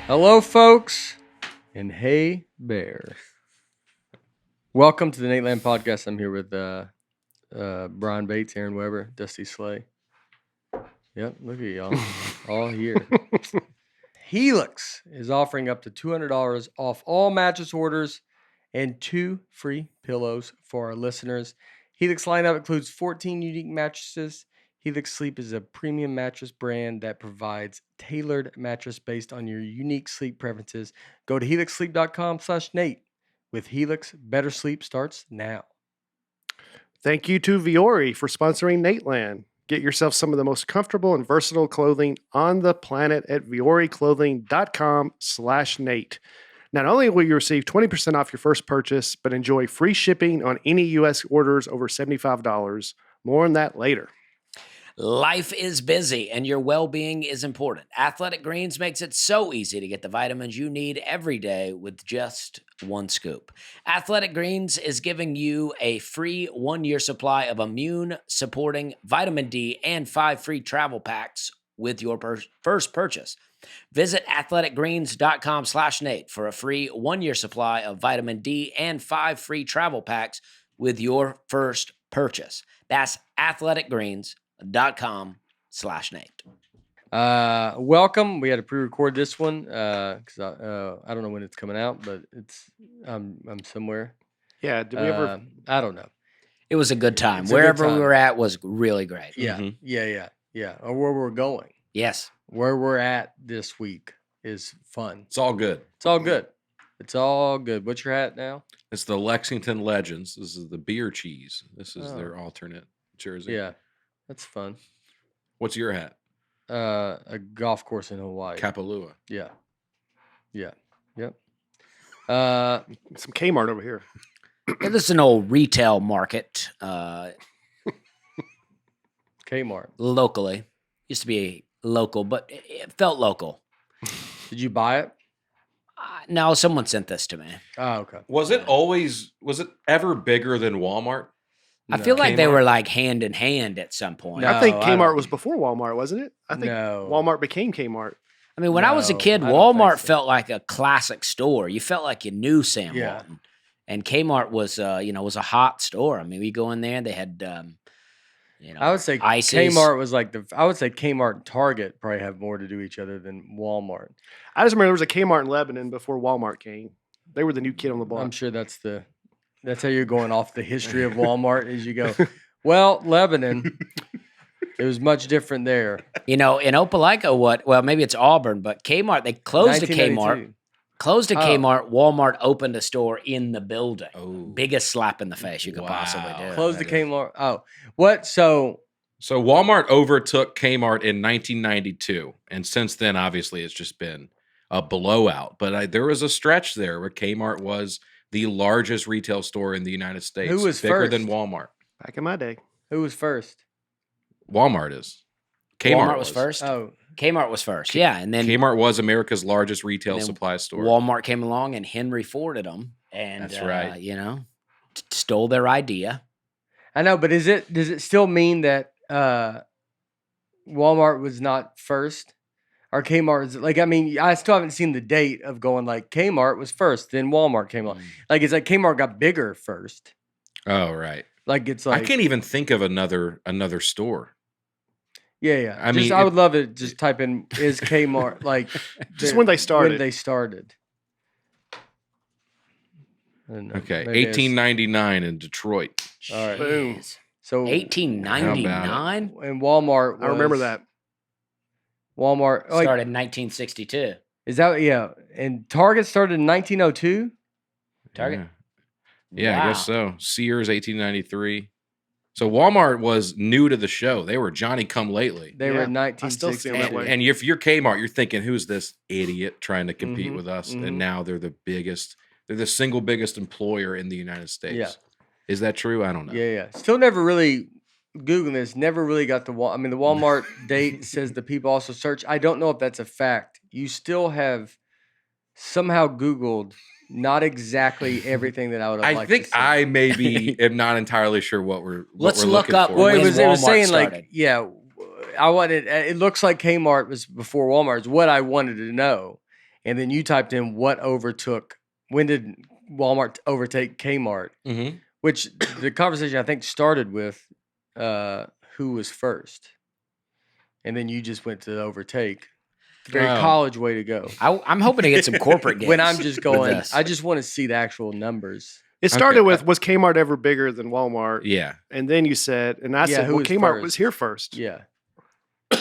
Hello, folks, and hey, Bear. Welcome to the Nateland podcast. I'm here with Brian Bates, Aaron Weber, Dusty Slay. Yep, look at y'all, all here. Helix is offering up to $200 off all mattress orders and 2 free pillows for our listeners. Helix lineup includes 14 unique mattresses. Helix Sleep is a premium mattress brand that provides tailored mattress based on your unique sleep preferences. Go to helixsleep.com/Nate. With Helix, better sleep starts now. Thank you to Viore for sponsoring Nateland. Get yourself some of the most comfortable and versatile clothing on the planet at vioreclothing.com/Nate. Not only will you receive 20% off your first purchase, but enjoy free shipping on any U.S. orders over $75. More on that later. Life is busy and your well-being is important. Athletic Greens makes it so easy to get the vitamins you need every day with just one scoop. Athletic Greens is giving you a free 1-year supply of immune-supporting vitamin D and 5 free travel packs with your first purchase. Visit athleticgreens.com/Nate for a free 1-year supply of vitamin D and 5 free travel packs with your first purchase. That's athleticgreens.com/Nate. Welcome. We had to pre-record this one because I don't know when it's coming out, but I'm somewhere. Yeah, did we ever? I don't know. It was a good time. It's a good Wherever we time. were at was really great. Yeah, yeah. Or where we're going. Yes. Where we're at this week is fun. It's all good. It's all good. It's all good. What's your hat now? It's the Lexington Legends. This is the beer cheese. This is their alternate jersey. Yeah, that's fun. What's your hat? A golf course in Hawaii. Kapalua. Yeah. Yep. Some Kmart over here. Yeah, this is an old retail market Kmart. locally. Used to be local, but it felt local. Did you buy it? No, someone sent this to me. Oh, okay. Was it ever bigger than Walmart? I feel like they Kmart? were like hand in hand at some point. No. I think I Kmart don't- was before Walmart, wasn't it? I think No. Walmart became Kmart. I mean, when I was a No, kid, I don't think Walmart so. felt like a classic store. You felt like you knew Sam Yeah. Walton. And Kmart was, was a hot store. I mean, we go in there, they had, I would say ices. Kmart was like I would say Kmart and Target probably have more to do each other than Walmart. I just remember there was a Kmart in Lebanon before Walmart came. They were the new kid on the block. I'm sure that's how you're going off the history of Walmart as you go. Well, Lebanon, it was much different there. In Opelika, maybe it's Auburn, but Kmart, they closed a Kmart. 1992. Kmart, Walmart opened a store in the building. Oh. Biggest slap in the face you could possibly Wow. do. Closed the that is- Kmart. Oh, what? So So Walmart overtook Kmart in 1992, and since then, obviously, it's just been a blowout. But there was a stretch there where Kmart was the largest retail store in the United States. Who was bigger first? than Walmart? Back in my day. who was first? Walmart is. Walmart was first. Oh, Kmart was first. Yeah, and then Kmart was America's largest retail And then supply store. Walmart came along and Henry Forded them, and That's right. Stole their idea. I know, but does it still mean that Walmart was not first? Or Kmart is like, I mean, I still haven't seen the date of going like Kmart was first, then Walmart came along. Like it's like Kmart got bigger first. Oh, right. Like it's like I can't even think of another store. yeah. I mean, I would love it. Just type in is Kmart like Just when they started. When they started. I don't know. Okay, Maybe it's- 1899 in Detroit. All right. Boom. Jeez. So 1899 and Walmart. I remember was- that. Walmart like, started in 1962. is that and Target started in 1902. Target. Yeah, I Wow. guess so. Sears 1893. So Walmart was new to the show. They were Johnny come lately. They were Yeah, in I still see 'em that1960. way. And if you're Kmart, you're thinking, who's this idiot trying to compete Mhm, with us? mhm. And now they're the biggest. They're the single biggest employer in the United States. Yeah. Is that true? I don't know. Yeah. Still never really Googling this. Never really got the I mean, the Walmart date says the people also search. I don't know if that's a fact. You still have somehow Googled not exactly everything that I would have I liked think to see. I maybe am not entirely sure what we're. Let's we're look looking up for. Well, when it was Walmart saying started. like, yeah, I wanted. It looks like Kmart was before Walmart. Is what I wanted to know, and then you typed in when did Walmart overtake Kmart? Mm-hmm. Which the conversation I think started with who was first, and then you just went to overtake. Very Oh. college way to go. I'm hoping to get some corporate gigs. When I'm just going, this. I just want to see the actual numbers. It started Okay. with, was Kmart ever bigger than Walmart? Yeah. And then you said, and I Yeah, said, who well, was Kmart first? was here first. Yeah,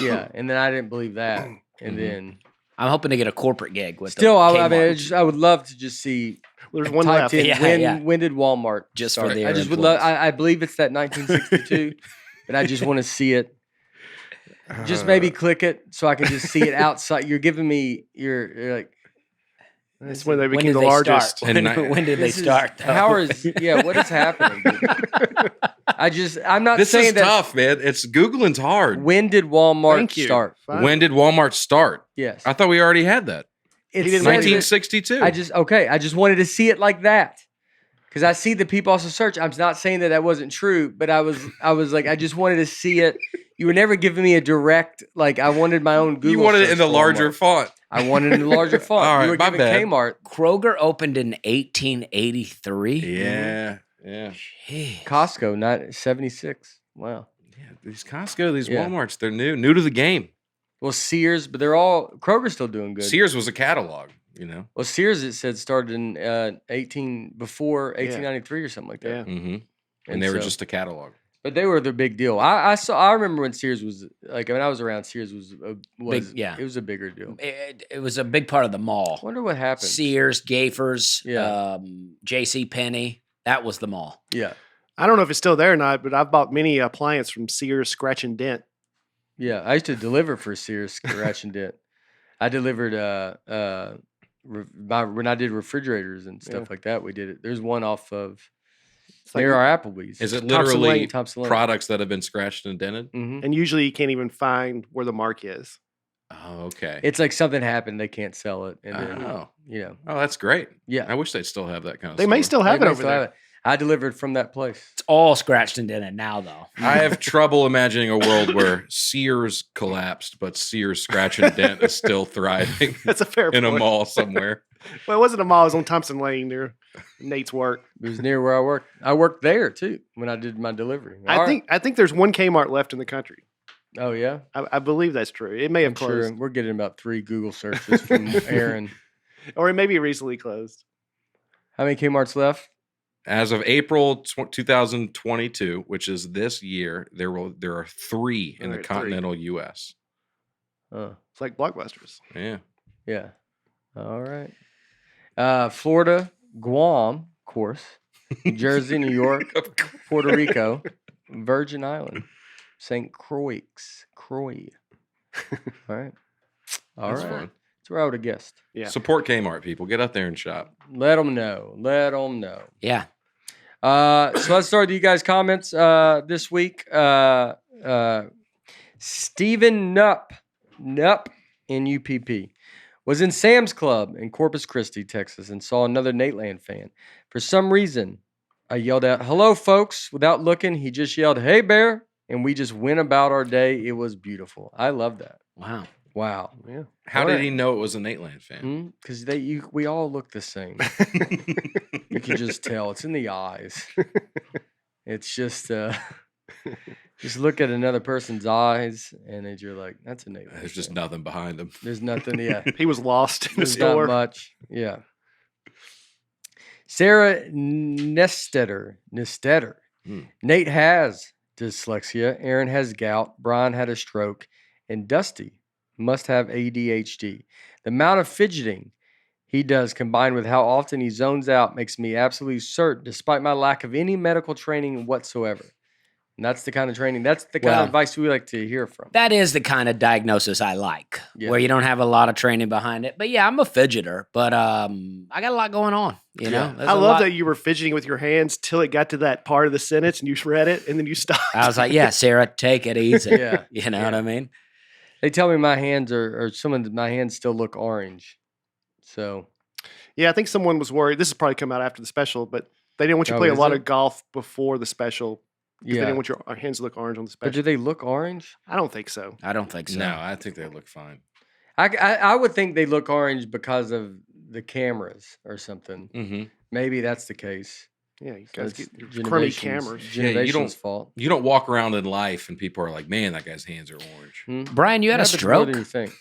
yeah, and then I didn't believe that, and Mhm. then I'm hoping to get a corporate gig with still, the I mean, Kmart. I would love to just see. Well, there's one typed left. in Yeah, when did Walmart Just start? for their I just would love. employees. I believe it's that 1962, but I just want to see it. Just maybe click it so I can just see it outside. You're giving me. You're like. That's when they When became did the they largest. start? And When did they This is- start? though? How is what is happening? Dude? I'm not This saying is that. tough, man. It's Googling's hard. When did Walmart Thank you. start? Fine. When did Walmart start? Yes, I thought we already had that. it He didn't says write it. it- 1962. I just wanted to see it like that. Because I see the people also search. I'm not saying that wasn't true, but I was like, I just wanted to see it. You were never giving me a direct, like, I wanted my own Google. You wanted it search in the for larger Walmart. font. I wanted it in the larger font. All right, you were my giving bad. Kmart. Kroger opened in 1883. Yeah. Yeah. Jeez. Costco, not 76. Wow. Yeah. These Costco, these Yeah. Walmarts, they're new to the game. Well, Sears, but they're all, Kroger's still doing good. Sears was a catalog, you know. Well, Sears, it said, started in before 1893 or something like that. Yeah. Mm-hmm. And they were so- just a catalog. But they were the big deal. I remember when Sears was, like, when I was around, Sears was yeah. it was a bigger deal. It was a big part of the mall. I wonder what happened. Sears, Gaffer's, Yeah. J.C. Penney. That was the mall. Yeah. I don't know if it's still there or not, but I've bought many appliance from Sears Scratch and Dent. Yeah, I used to deliver for Sears Scratch and Dent. I delivered when I did refrigerators and stuff Yeah. like that. We did it. There's one off of It's like- near our Applebee's. Is it Thompson literally Lane. Thompson Lane. products that have been scratched and dented? hmm And usually you can't even find where the mark is. Oh, okay. It's like something happened. They can't sell it, and then Oh. you know, Oh, that's great. yeah, I wish they'd still have that kind of They may store. still have They it may over still have there. it. I delivered from that place. It's all scratched and dented now, though. I have trouble imagining a world where Sears collapsed, but Sears Scratch and Dent is still thriving That's a fair in a point. mall somewhere. Well, it wasn't a mall. It was on Thompson Lane near Nate's work. It was near where I worked. I worked there too when I did my delivery. All I right. think there's one Kmart left in the country. Oh yeah, I believe that's true. It may have I'm sure closed, we're getting about 3 Google searches from Aaron. or it may be recently closed. How many Kmart's left? As of April 2022, which is this year, there are 3 in All the right, 3. continental U.S. Oh. It's like Blockbusters. Yeah. Yeah. All right. Florida, Guam, of course, New Jersey, New York, Puerto Rico, Virgin Island, St. Croix. All right. All That's right. fun. That's where I would have guessed. Yeah. Support Kmart, people. Get out there and shop. Let them know. Let them know. Yeah. So let's start with you guys' comments this week. Stephen Nupp in UPP was in Sam's Club in Corpus Christi, Texas, and saw another Nateland fan. For some reason, I yelled out, "Hello, folks." Without looking, he just yelled, "Hey, Bear." And we just went about our day. It was beautiful. I love that. Wow. Wow. Yeah. How All did right. he know it was a Nateland fan? Because we all look the same. You can just tell. It's in the eyes. It's just just look at another person's eyes, and then you're like, "That's a Nateland." There's just fan." nothing behind him. There's nothing. Yeah, He was lost in the there's not store. much. Yeah. Sarah Nestetter. Hmm. Nate has dyslexia. Aaron has gout. Brian had a stroke, and Dusty must have ADHD. The amount of fidgeting he does, combined with how often he zones out, makes me absolutely certain, despite my lack of any medical training whatsoever. And that's the kind of training, that's the kind Well, of advice we like to hear from. That is the kind of diagnosis I like, Yeah. where you don't have a lot of training behind it. But yeah, I'm a fidgeter, but I got a lot going on. You know, Yeah. There's I a love lot- that you were fidgeting with your hands till it got to that part of the sentence and you read it and then you stopped. I was like, yeah, Sarah, take it easy. Yeah. You know Yeah. what I mean? They tell me my hands my hands still look orange. So, Yeah, I think someone was worried. This has probably come out after the special, but they didn't want you to Oh, play a is lot it? of golf before the special. 'Cause They yeah. didn't want your hands to look orange on the But special. do they look orange? I don't think so. I don't think so. No, I think they look fine. I would think they look orange because of the cameras or something. Mm-hmm. Maybe that's the case. Yeah, you So guys it's get your crummy Genovations- cameras. Yeah, you don't- Genovations' fault. You don't walk around in life and people are like, man, that guy's hands are orange. Hmm? Brian, you had a Happens more stroke? than you think.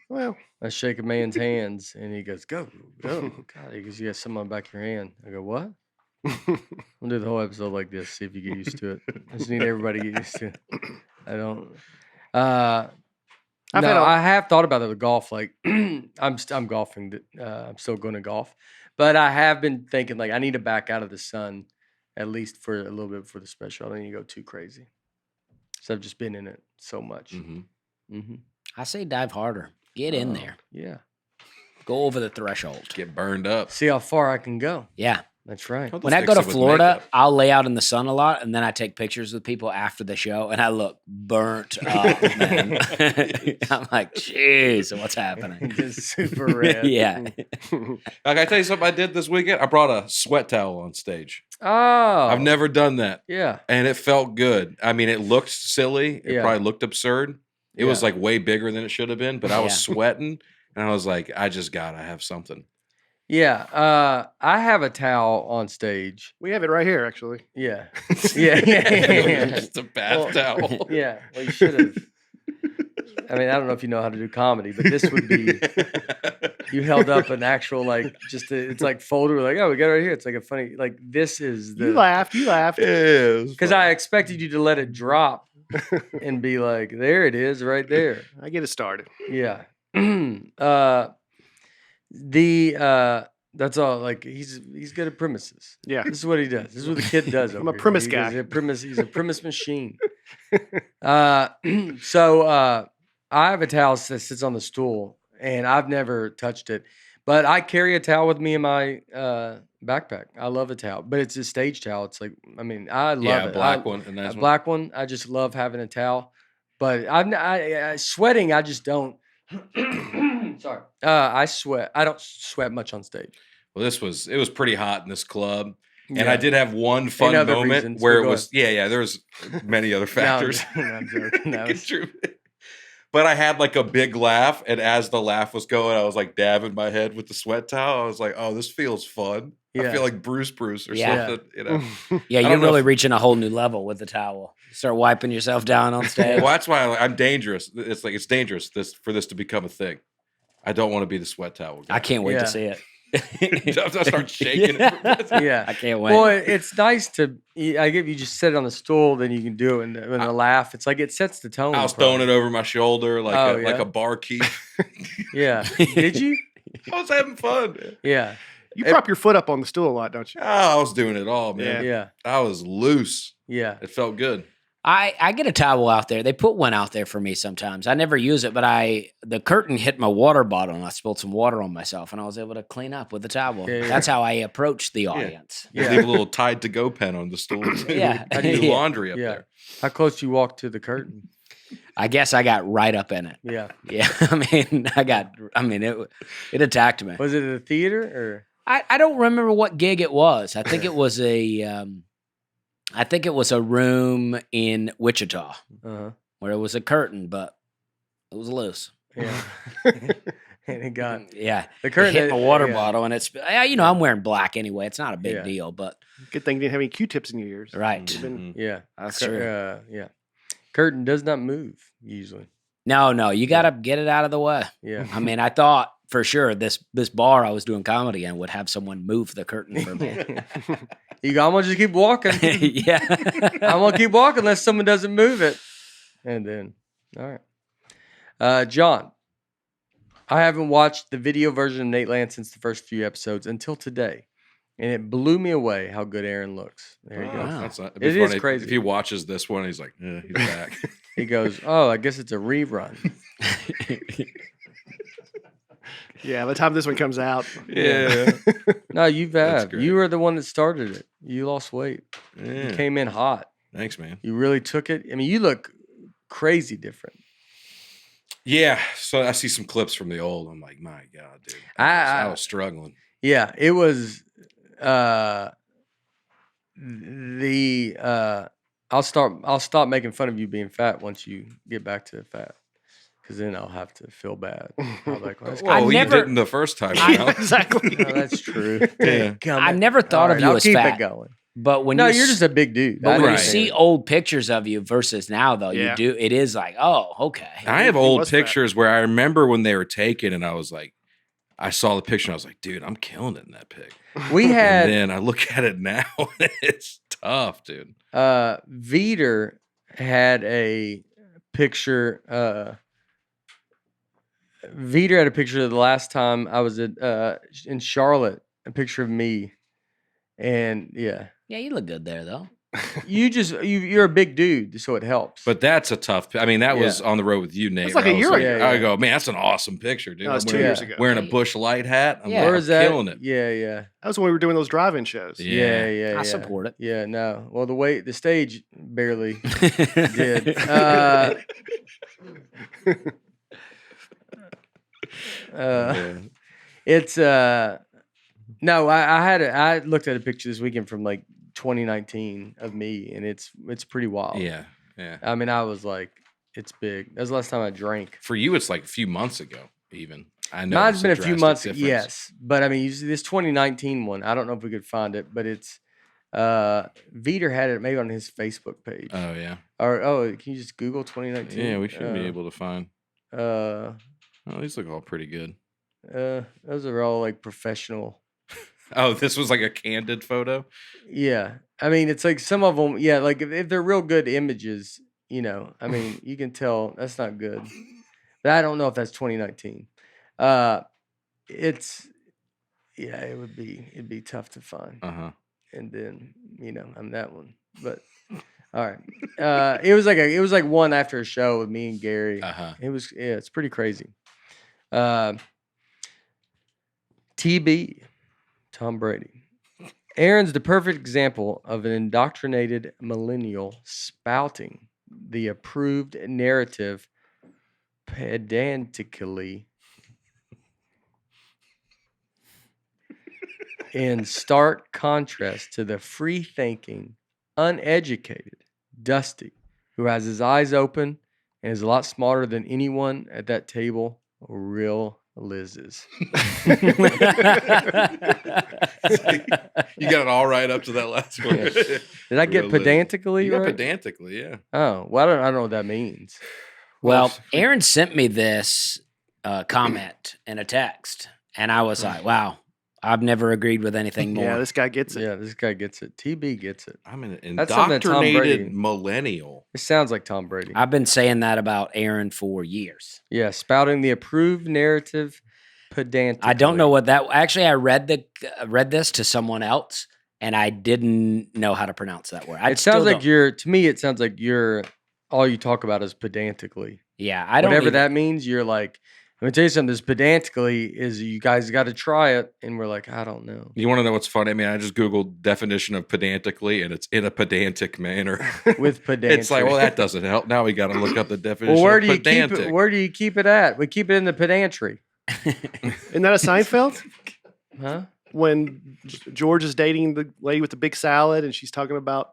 Well, I shake a man's hands and he goes, "Go, go." God, he goes, "You got something on the back of your hand." I go, "What?" We'll do the whole episode like this. See if you get used to it. I just need everybody to get used to it. I don't. I've had No, a- I have thought about it with golf. Like I'm golfing. I'm still going to golf, but I have been thinking like I need to back out of the sun at least for a little bit for the special. I don't need to go too crazy. So I've just been in it so much. Mm-hmm. I say dive harder. Get in there. Yeah. Go over the threshold. Get burned up. See how far I can go. Yeah. That's right. They'll When I fix go to it with Florida, makeup. I'll lay out in the sun a lot, and then I take pictures with people after the show, and I look burnt up, man. I'm like, jeez, what's happening? Just super red. Yeah. Like, I tell you something I did this weekend. I brought a sweat towel on stage. Oh. I've never done that. Yeah. And it felt good. I mean, it looked silly. It Yeah. probably looked absurd. It was Yeah. like way bigger than it should have been, but I was Yeah. sweating and I was like, I just gotta have something. Yeah. I have a towel on stage. we have it right here, actually. Yeah. Yeah. Just a bath towel. Yeah. Well, you should have. I mean, I don't know if you know how to do comedy, but this would be you held up an actual like just it's like folder like, oh, we got it right here. It's like a funny like this is the You laughed. You laughed. because I expected you to let it drop and be like, there it is right there. I get it started. Yeah. That's all. Like he's good at premises. Yeah. This is what he does. This is what the kid does. I'm over a here. premise He guy. goes, He's a premise machine. I have a towel that sits on the stool, and I've never touched it. But I carry a towel with me in my backpack. I love a towel, but it's a stage towel. It's like, I mean, I love Yeah, it. a black I- one. A nice a one. black one. I just love having a towel. But I sweating. I just don't. Sorry. I sweat. I don't sweat much on stage. Well, it was pretty hot in this club. And Yeah. I did have one fun other moment reasons, where but it go was, there's many other factors. No, I'm joking. That It's was- true. But I had like a big laugh, and as the laugh was going, I was like dabbing my head with the sweat towel. I was like, "Oh, this feels fun." I Yeah. feel like Bruce or Yeah. something. You know. Yeah, don't you're know really if- reaching a whole new level with the towel. Start wiping yourself down on stage. Well, that's why I'm dangerous. It's like it's dangerous for this to become a thing. I don't want to be the sweat towel guy. I can't wait Yeah. to see it. I'll start shaking it. Yeah. I can't wait. Well, it's nice to. I give you just sit it on the stool, then you can do it, and when a laugh, it's like it sets the tone. I was throwing it over my shoulder like Oh, like yeah? a barkeep. Yeah. Did you? I was having fun. Yeah. You prop your foot up on the stool a lot, don't you? Oh, I was doing it all, man. Yeah. I was loose. Yeah. It felt good. I get a towel out there. They put one out there for me sometimes. I never use it, but the curtain hit my water bottle and I spilled some water on myself and I was able to clean up with the towel. Yeah, yeah. That's how I approach the audience. Yeah. Leave a little tied to go pen on the stool. Yeah. I do Yeah. laundry up Yeah. there. How close you walk to the curtain? I guess I got right up in it. Yeah. Yeah. It attacked me. Was it at a theater or? I don't remember what gig it was. I think it was a room in Wichita Uh-huh. where it was a curtain, but it was loose. Yeah. And it got Yeah. the It curtain hit my water yeah. bottle and it's I'm wearing black anyway. It's not a big Yeah. deal, but Good thing you didn't have any Q-tips in your ears. right. Mhm. Yeah. That's Cur- true. Yeah. Curtain does not move usually. No, you got to get it out of the way. Yeah. I mean, I thought for sure this bar I was doing comedy in would have someone move the curtain for me. You go, I'm gonna just keep walking. Yeah. I'm gonna keep walking unless someone doesn't move it. And then, all right. John, I haven't watched the video version of Nateland since the first few episodes until today. And it blew me away how good Aaron looks. There you go. Wow. That's not, it'd It be is funny crazy. if he watches this one. He's like, he's back. He goes, oh, I guess it's a rerun. Yeah, by the time this one comes out. yeah. No, you've That's had. great. You were the one that started it. You lost weight. You Yeah. came in hot. Thanks, man. You really took it. I mean, you look crazy different. Yeah. So I see some clips from the old. I'm like, my God, dude. I was struggling. Yeah, it was I'll stop making fun of you being fat once you get back to fat. because then I'll have to feel bad. I'll be like, well, that's Well, I you never- didn't the first time Yeah, around. exactly. oh, that's true. Yeah. I never thought of you I'll as keep fat. it going. But when No, you you're just a big dude. but when you Right. see old pictures of you versus now, though, Yeah. it is like, oh, okay. I have He old was fat. pictures where I remember when they were taken, and I was like, I saw the picture, and I was like, dude, I'm killing it in that pic. We And had then I look at it now, and it's tough, dude. Veter had a picture. Veter had a picture of the last time I was in Charlotte. A picture of me, and yeah, Yeah, you look good there, though. you're a big dude, so it helps. But that's a tough. I mean, that was Yeah. on the road with you, Nate. That's like where a I was year ago. I Yeah. go, man, that's an awesome picture, dude. That was I'm 2 wearing, years ago. wearing a Yeah. Bush Light hat. I'm Yeah. like, Where I'm was that? killing it. Yeah. That was when we were doing those drive-in shows. Yeah. Yeah. I support it. Yeah, no. Well, the stage barely did. Yeah. It's no. I looked at a picture this weekend from like 2019 of me, and it's pretty wild. Yeah. I mean, I was like, it's big. That was the last time I drank. For you, it's like a few months ago, even. I know. Mine's been a few months, yes. But I mean, you see this 2019 one. I don't know if we could find it, but it's Veter had it maybe on his Facebook page. Oh yeah. Or can you just Google 2019? Yeah, we should be able to find. Oh, these look all pretty good. those are all like professional. Oh, this was like a candid photo. Yeah, I mean, it's like some of them. Yeah, like if they're real good images, I mean, you can tell that's not good. But I don't know if that's 2019. It'd be tough to find. And then I'm that one. But all right, it was like one after a show with me and Gary. It's pretty crazy. TB, Tom Brady. Aaron's the perfect example of an indoctrinated millennial spouting the approved narrative pedantically in stark contrast to the free-thinking, uneducated Dusty, who has his eyes open and is a lot smarter than anyone at that table. Real Liz's. You got it all right up to that last one. Yeah. Did I get Real Liz. pedantically You got right? pedantically, yeah. Oh, well, I don't know what that means. Well, Aaron sent me this comment in a text, and I was like, wow, I've never agreed with anything more. Yeah, this guy gets it. Yeah, this guy gets it. TB gets it. I'm an That's something that Tom Brady- indoctrinated millennial. It sounds like Tom Brady. I've been saying that about Aaron for years. Yeah, spouting the approved narrative pedantically. I don't know what that. Actually, I read this to someone else, and I didn't know how to pronounce that word. It sounds like to me, it sounds like all you talk about is pedantically. Yeah, I don't. Whatever even- that means, you're like, let me tell you something. This pedantically is you guys got to try it, and we're like, I don't know. You want to know what's funny? I mean, I just Googled definition of pedantically, and it's in a pedantic manner. With pedantic, It's like, well, that doesn't help. Now we got to look up the definition well, where of do you keep pedantic. it? Where do you keep it at? We keep it in the pedantry, Isn't that a Seinfeld? huh? When George is dating the lady with the big salad and she's talking about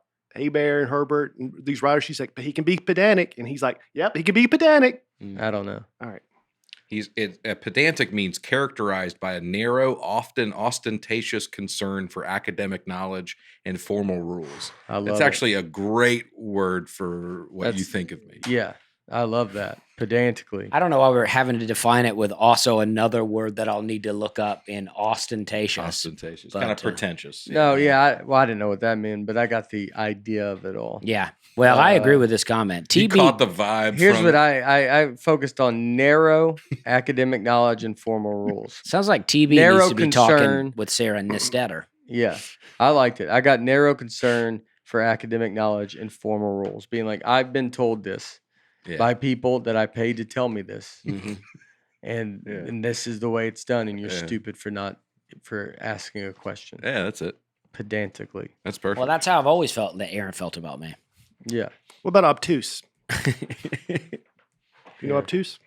Bear and Herbert and these writers, she's like, but he can be pedantic. And he's like, yep, he can be pedantic. I don't know. All right. Pedantic means characterized by a narrow, often ostentatious concern for academic knowledge and formal rules. I love It's it. actually a great word for what you That's- think of me. Yeah, I love that pedantically. I don't know why we're having to define it with also another word that I'll need to look up in ostentatious. Ostentatious, But, kind of pretentious. No, yeah, I didn't know what that meant, but I got the idea of it all. Yeah. Well, I agree with this comment. You TB. caught the vibe. Here's from, what I focused on: narrow academic knowledge and formal rules. Sounds like TB Narrow needs to be concern. talking with Sarah Nistetter. Yeah, I liked it. I got narrow concern for academic knowledge and formal rules, being like, I've been told this Yeah. by people that I paid to tell me this, Mhm. and Yeah. and this is the way it's done, and you're Yeah. stupid for asking a question Yeah, that's it. pedantically. That's perfect. Well, that's how I've always felt that Aaron felt about me. Yeah, What about obtuse? You know Yeah. obtuse?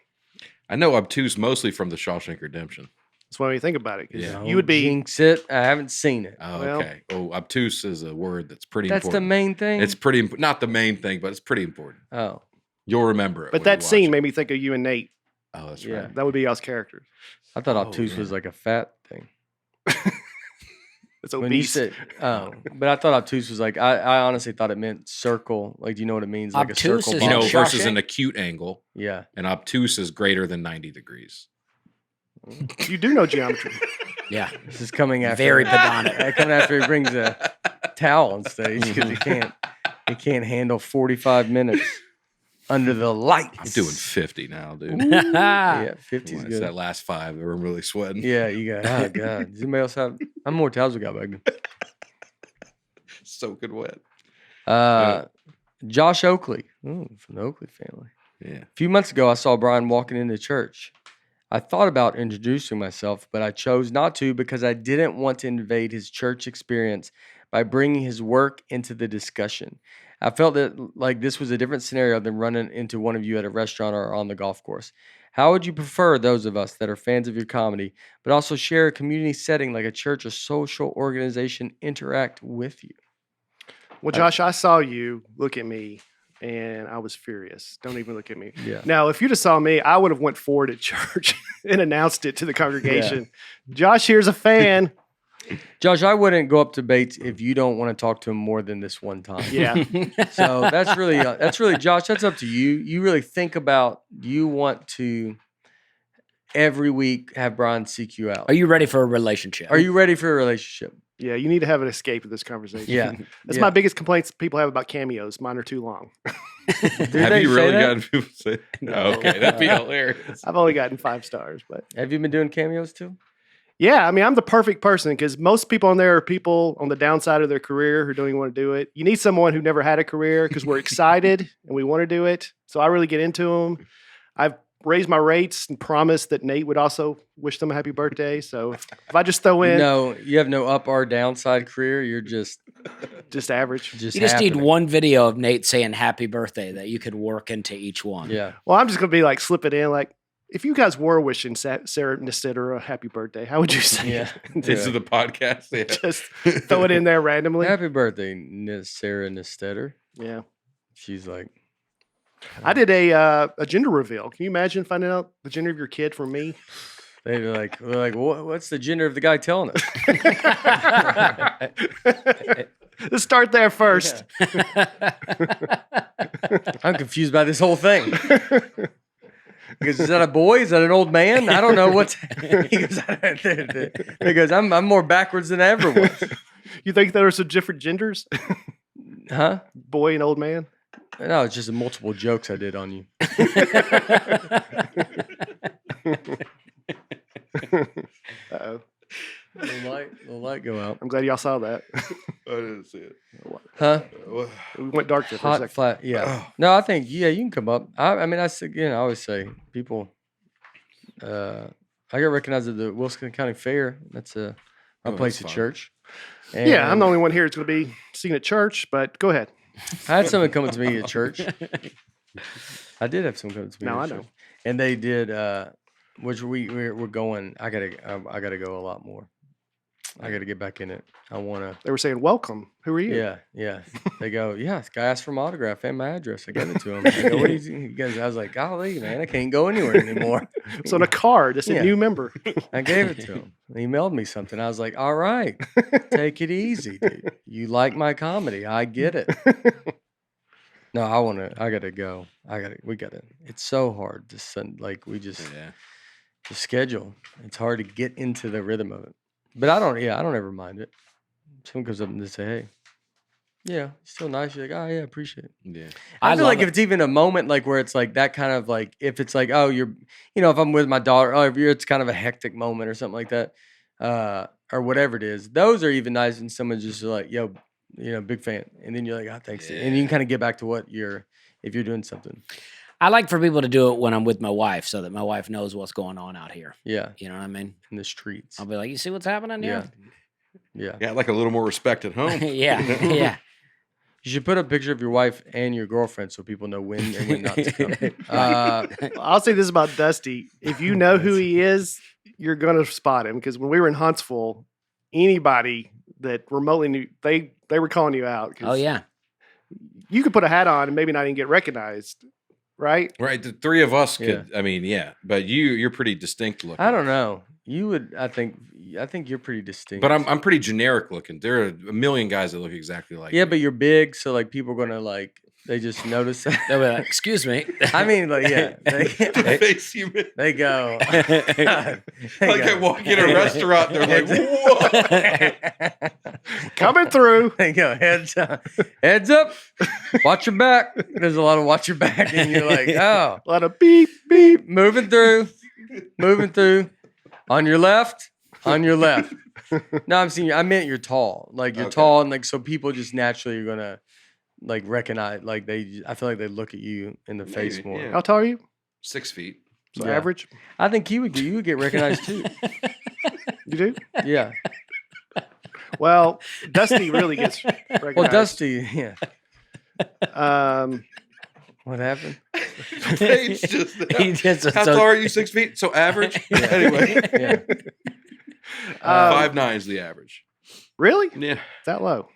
I know obtuse mostly from the Shawshank Redemption. That's why you think about it. 'Cause Yeah. you would be. jinx it. I haven't seen it. Oh, Well- okay. Oh, obtuse is a word that's pretty That's the important. main thing. It's pretty not the main thing, but it's pretty important. Oh, You'll remember it. But when that you watch scene it. made me think of you and Nate Oh, that's Yeah. right. That would be y'all's characters. I thought Oh, obtuse was yeah. like a fat thing. It's When you obese. said, but I thought obtuse was like, I honestly thought it meant circle. Like, do you know what it means? Like Obtuse a circle is You know, like body. versus an Shawshank? acute angle. Yeah. And obtuse is greater than 90 degrees. You do know geometry. Yeah. This is coming after. Very pedant. Coming after he brings a towel on stage because he can't handle 45 minutes under the lights. I'm doing 50 now, dude. Yeah, 50's It's good. that last 5 that I'm really sweating. Yeah, you got. Oh god. Does anybody else have? How many more towels we got back then? Soaking wet. Josh Oakley, from the Oakley family. Yeah. A few months ago, I saw Brian walking into church. I thought about introducing myself, but I chose not to because I didn't want to invade his church experience by bringing his work into the discussion. I felt that like this was a different scenario than running into one of you at a restaurant or on the golf course. How would you prefer those of us that are fans of your comedy, but also share a community setting like a church or social organization interact with you? Well, Josh, I saw you look at me, and I was furious. Don't even look at me. Yeah. Now, if you just saw me, I would have went forward at church and announced it to the congregation. Josh here's a fan. Josh, I wouldn't go up to Bates if you don't want to talk to him more than this one time. Yeah. So that's really Josh. That's up to you. You really think about. Do you want to every week have Brian seek you out? Are you ready for a relationship? Are you ready for a relationship? Yeah, you need to have an escape of this conversation. Yeah. That's Yeah. my biggest complaints people have about cameos. Mine are too long. Did Have they you say really that? gotten people to say? No, okay, that'd be hilarious. I've only gotten 5 stars, but Have you been doing cameos too? yeah, I mean, I'm the perfect person because most people on there are people on the downside of their career who don't even want to do it. You need someone who never had a career because we're excited and we want to do it. So I really get into them. I've raised my rates and promised that Nate would also wish them a happy birthday. So if I just throw in No, you have no up or downside career. You're just average. You just need happening. one video of Nate saying happy birthday that you could work into each one. Yeah. Well, I'm just going to be like, slip it in. Like, if you guys were wishing Sarah Nestetter a happy birthday, how would you say Yeah. it? This is the podcast. Yeah. Just throw it in there randomly. Happy birthday, Sarah Nestetter. Yeah. She's like, I did a gender reveal. Can you imagine finding out the gender of your kid from me? they're like, what's the gender of the guy telling us? Let's start there first. I'm confused by this whole thing. Because is that a boy? Is that an old man? I don't know what's. He goes, I'm more backwards than I ever was. You think there are some different genders? Huh? Boy and old man? No, it's just multiple jokes I did on you. Uh-oh. The light go out. I'm glad y'all saw that. I didn't see it. Huh? We went dark there for a Hot second. flat. Yeah. No, I think you can come up. I mean, I always say people. I got recognized at the Wilson County Fair. That's my Oh, place that's at fun. church. Yeah, I'm the And only one here that's going to be seen at church, but go ahead. I had someone come to me at church. I did have someone come to me. Now at I church. know. And they did. Which we're going. I gotta go a lot more. I gotta get back in it. I wanna. They were saying, welcome. Who are you? Yeah. They go, yeah, this guy asked for my autograph and my address. I gave it to him. I go, what do you guys? I was like, golly, man, I can't go anywhere anymore. It's on a card. It's a Yeah. new member. I gave it to him. He mailed me something. I was like, all right, take it easy, dude. You like my comedy. I get it. No, I gotta go. We gotta. It's so hard to send, like, we just, Yeah. the schedule. It's hard to get into the rhythm of it. But I don't ever mind it. Someone comes up and they say, hey, yeah, still nice. You're like, oh, yeah, appreciate it. Yeah. I feel love like if it's even a moment like where it's like that kind of like, if it's like, oh, you're, if I'm with my daughter, it's kind of a hectic moment or something like that, or whatever it is, those are even nice. And someone's just like, yo, big fan. And then you're like, oh, thanks. And you can kind of get back to if you're doing something. I like for people to do it when I'm with my wife so that my wife knows what's going on out here. Yeah. You know what I mean? In the streets. I'll be like, you see what's happening Yeah. here? Yeah. Yeah, I'd like a little more respect at home. Yeah. Yeah. You should put a picture of your wife and your girlfriend so people know when and when not to come. I'll say this about Dusty. If you know who he is, you're going to spot him. Because when we were in Huntsville, anybody that remotely knew, they were calling you out. 'cause Oh, yeah. You could put a hat on and maybe not even get recognized. right? Right. The three of us Yeah. could. I mean, yeah. But you're pretty distinct looking. I don't know. You would. I think you're pretty distinct. But I'm pretty generic looking. There are a million guys that look exactly like. Yeah, me. but you're big, so like people are gonna like. They just notice that. They'll be like, excuse me. I mean, like, yeah, the face you made. they go. Like I walk in a restaurant, they're like, "Whoa!" Coming through. They go heads up, watch your back. There's a lot of watch your back, and you're like, oh, A lot of beep, beep. moving through, on your left. No, I meant you're tall. Like you're Okay. tall, and like so people just naturally are gonna like recognize. Like I feel like they look at you in the face Maybe, more. yeah. How tall are you? 6 feet. So Yeah. average. I think you would get recognized too. You do? Yeah. Well, Dusty really gets recognized. Well, Dusty. Yeah. What happened? It's just, He just- how so- tall are you? 6 feet. So average. Anyway, Yeah. 5'9" is the average. Really? Yeah, That low?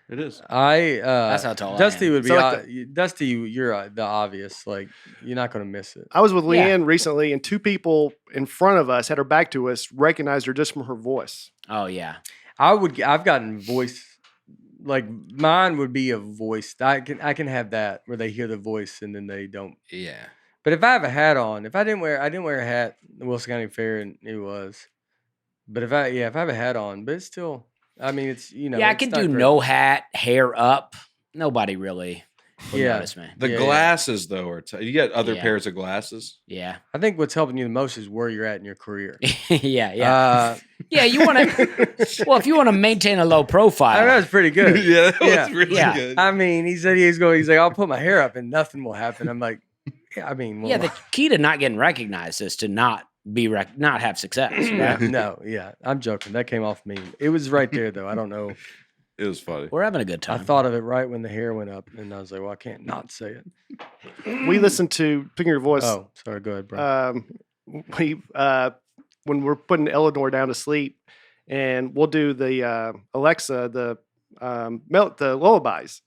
it is. That's how tall I Dusty am. would be. So, like Dusty, you're the obvious. Like you're not gonna miss it. I was with Yeah. Leanne recently, and two people in front of us had her back to us, recognized her just from her voice. Oh, yeah. I've gotten voice. Like mine would be a voice. I can have that where they hear the voice and then they don't. Yeah. But if I have a hat on, I didn't wear a hat at the Wilson County Fair, and it was. But if I have a hat on, but it's still. I mean, it's Yeah, I it's can not do great. no hat, hair up. Nobody really will Yeah. notice me. The Yeah, yeah. glasses, though, are you got other Yeah. pairs of glasses? Yeah. I think what's helping you the most is where you're at in your career. Yeah. Yeah, you want to. Well, if you want to maintain a low I profile, know it's pretty good. Yeah, that Yeah. was really Yeah. good. I mean, he said he's like, I'll put my hair up and nothing will happen. I'm like, yeah, I mean, well, yeah, the key to not getting recognized is to not be not have success. yeah, Right? no, yeah, I'm joking. That came off me. It was right there though. I don't know. It was funny. We're having a good I time. thought of it right when the hair went up, and I was like, well, I can't not say it. We listened to Picking Your Voice. Oh, sorry. Go ahead, bro. We when we're putting Eleanor down to sleep, and we'll do the Alexa the lullabies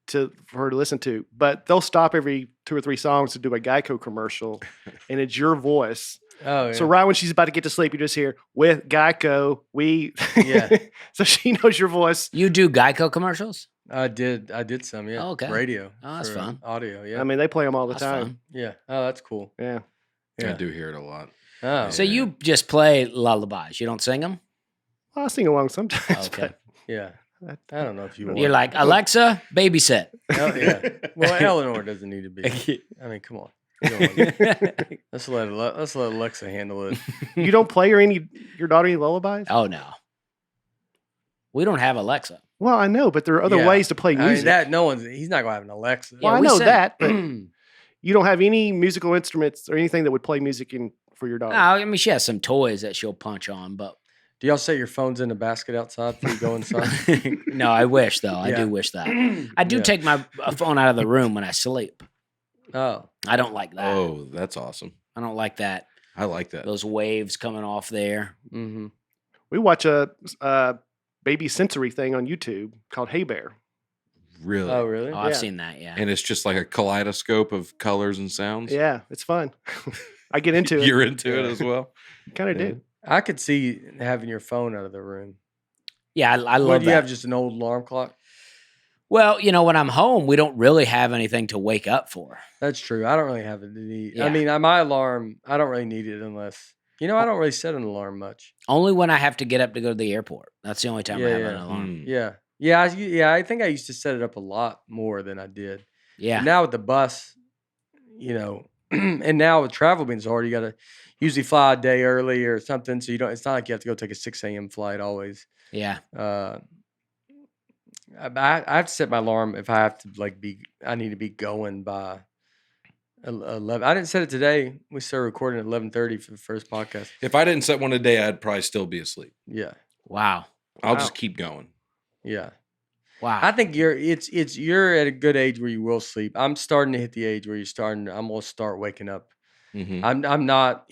for her to listen to. But they'll stop every 2 or 3 songs to do a Geico commercial, and it's your voice. Oh, yeah. So right when she's about to get to sleep, you just hear with Geico. We Yeah. So she knows your voice. You do Geico commercials? I did some. Yeah. Oh, okay. Radio. Oh, that's for fun. Audio. Yeah. I mean, they play them all the That's time. fun. yeah. Oh, that's cool. Yeah. Yeah. I do hear it a lot. Oh, So you just play lullabies. You don't sing them? Well, I sing along sometimes. Okay. yeah. I don't know if you want. You're like, Alexa, babysit. Oh, yeah. Well, Eleanor doesn't need to be. I mean, come on. You don't want- let's let Alexa handle it. You don't play your daughter any lullabies? Oh, no. We don't have Alexa. Well, I know, but there are other Yeah. ways to play I mean, music. he's not gonna have an Alexa. well, Yeah, I we know sing. that, but you don't have any musical instruments or anything that would play music for your daughter. No, I mean, she has some toys that she'll punch on, but Do y'all set your phones in a basket outside before you go inside? no, I wish, though. I Yeah. do wish that. I do Yeah. take my phone out of the room when I sleep. Oh, I don't like that. Oh, that's awesome. I don't like that. I like that. Those waves coming off there. mm-hmm. We watch a baby sensory thing on YouTube called Hey Bear. Really? Oh, really? Oh, I've Yeah. seen that, yeah. And it's just like a kaleidoscope of colors and sounds. Yeah, it's fun. I get into it. You're into it as well. Kind of Yeah. do. I could see having your phone out of the room. Yeah, I What love do you that. have? Just an old alarm clock? Well, when I'm home, we don't really have anything to wake up for. That's true. I don't really have a need. Yeah. I mean, my alarm. I don't really need it unless I don't really set an alarm much. Only when I have to get up to go to the airport. That's the only time I Yeah, have yeah. an alarm. Mm. Yeah. I think I used to set it up a lot more than I did. Yeah. Now with the bus, and now with travel being so hard, you got to usually fly a day early or something. So you don't. It's not like you have to go take a 6 a.m. flight always. Yeah. I have to set my alarm if I have to I need to be going by 11. I didn't set it today. We started recording at 11:30 for the first podcast. If I didn't set one today, I'd probably still be asleep. Yeah, Wow. I'll Wow. just keep going. yeah. Wow. I think you're at a good age where you will sleep. I'm starting to hit the age where I'm gonna start waking up. Mhm. I'm not.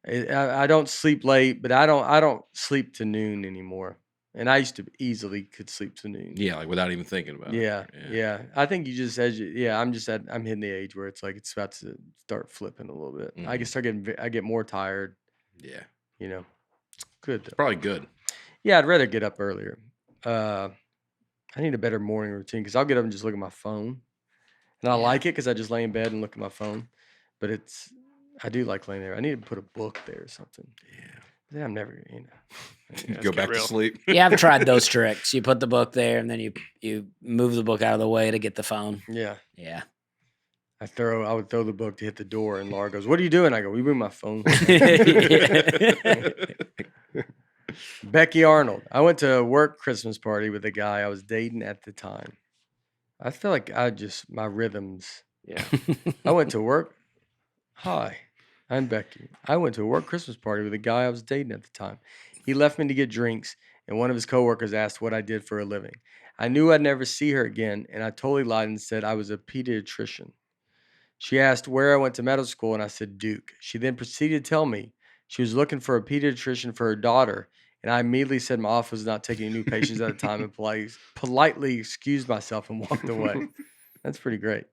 I don't sleep late, but I don't sleep to noon anymore. And I used to easily could sleep to noon. Yeah, like without even thinking about Yeah, it. yeah. I think you just I'm hitting the age where it's like it's about to start flipping a little bit. I Mhm. can start I get more tired. Yeah. You know, good though. Probably good. Yeah, I'd rather get up earlier. I need a better morning routine because I'll get up and just look at my phone, and I Yeah. like it because I just lay in bed and look at my phone. But I do like laying there. I need to put a book there or something. Yeah, I'm never, Go back to real. sleep. Yeah, I've tried those tricks. You put the book there, and then you move the book out of the way to get the phone. Yeah. Yeah. I would throw the book to hit the door, and Laura goes, "What are you doing?" I go, "We moved my phone." Becky Arnold. I went to a work Christmas party with a guy I was dating at the time. I feel like my rhythms. Yeah. I went to work. Hi, I'm Becky. I went to a work Christmas party with a guy I was dating at the time. He left me to get drinks, and one of his coworkers asked what I did for a living. I knew I'd never see her again, and I totally lied and said I was a pediatrician. She asked where I went to medical school, and I said Duke. She then proceeded to tell me she was looking for a pediatrician for her daughter, and I immediately said my office was not taking new patients at the time and politely excused myself and walked away. That's pretty great.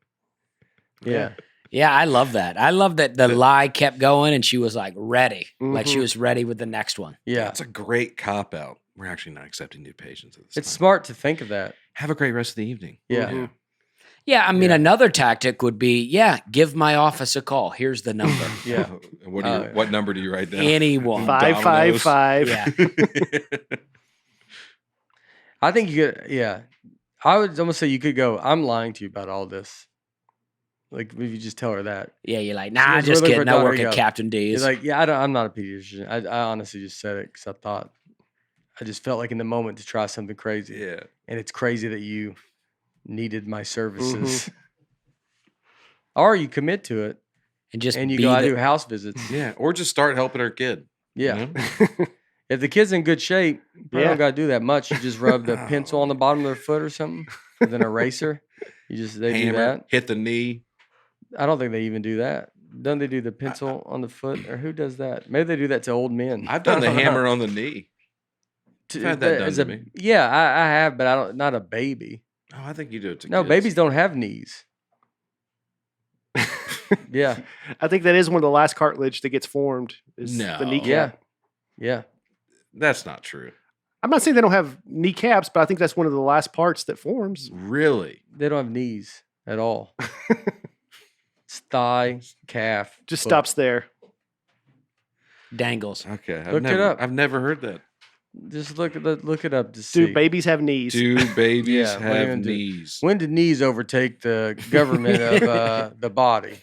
Yeah. Yeah, I love that. I love that the lie kept going and she was like ready. Like she Mhm. was ready with the next one. Yeah. That's a great cop out. We're actually not accepting new patients at this It's time. smart to think of that. Have a great rest of the evening. Yeah. Mhm. Yeah, I mean, Yeah. another tactic would be, give my office a call. Here's the number. Yeah. What number do you write down? Anyone. 555. Yeah. I think you could, yeah. I would almost say you could go, I'm lying to you about all this. Like, if you just tell her that. Yeah, you're like, She nah, goes, just "We're looking for kidding. a I daughter." work You at go, Captain You're D's. like, yeah, I'm not a pediatrician. I honestly just said it because I just felt like in the moment to try something crazy. Yeah. And it's crazy that you needed my services. Or you commit to it and just and you be go, I the- do house visits. Yeah. Or just start helping our kid. Yeah. You know? If the kid's in good shape, you probably Yeah. don't got to do that much. You just rub the pencil on the bottom of their foot or something with an eraser. They do Hammer, that. hit the knee. I don't think they even do that. Don't they do the pencil on the foot? Or who does that? Maybe they do that to old men. I've done the hammer on the knee. I've had that done to me. Yeah, I have, but not a baby. Oh, I think you do it to No, kids. babies don't have knees. Yeah. I think that is one of the last cartilage that gets formed is No. the kneecap. Yeah. Yeah. That's not true. I'm not saying they don't have kneecaps, but I think that's one of the last parts that forms. Really? They don't have knees at all. It's thigh, calf. Just foot. stops there. dangles. Okay. Look it up. I've never heard that. Just look it up to see. Do babies have knees? Do babies Yeah, what are you have gonna do? knees? When did knees overtake the government of the body?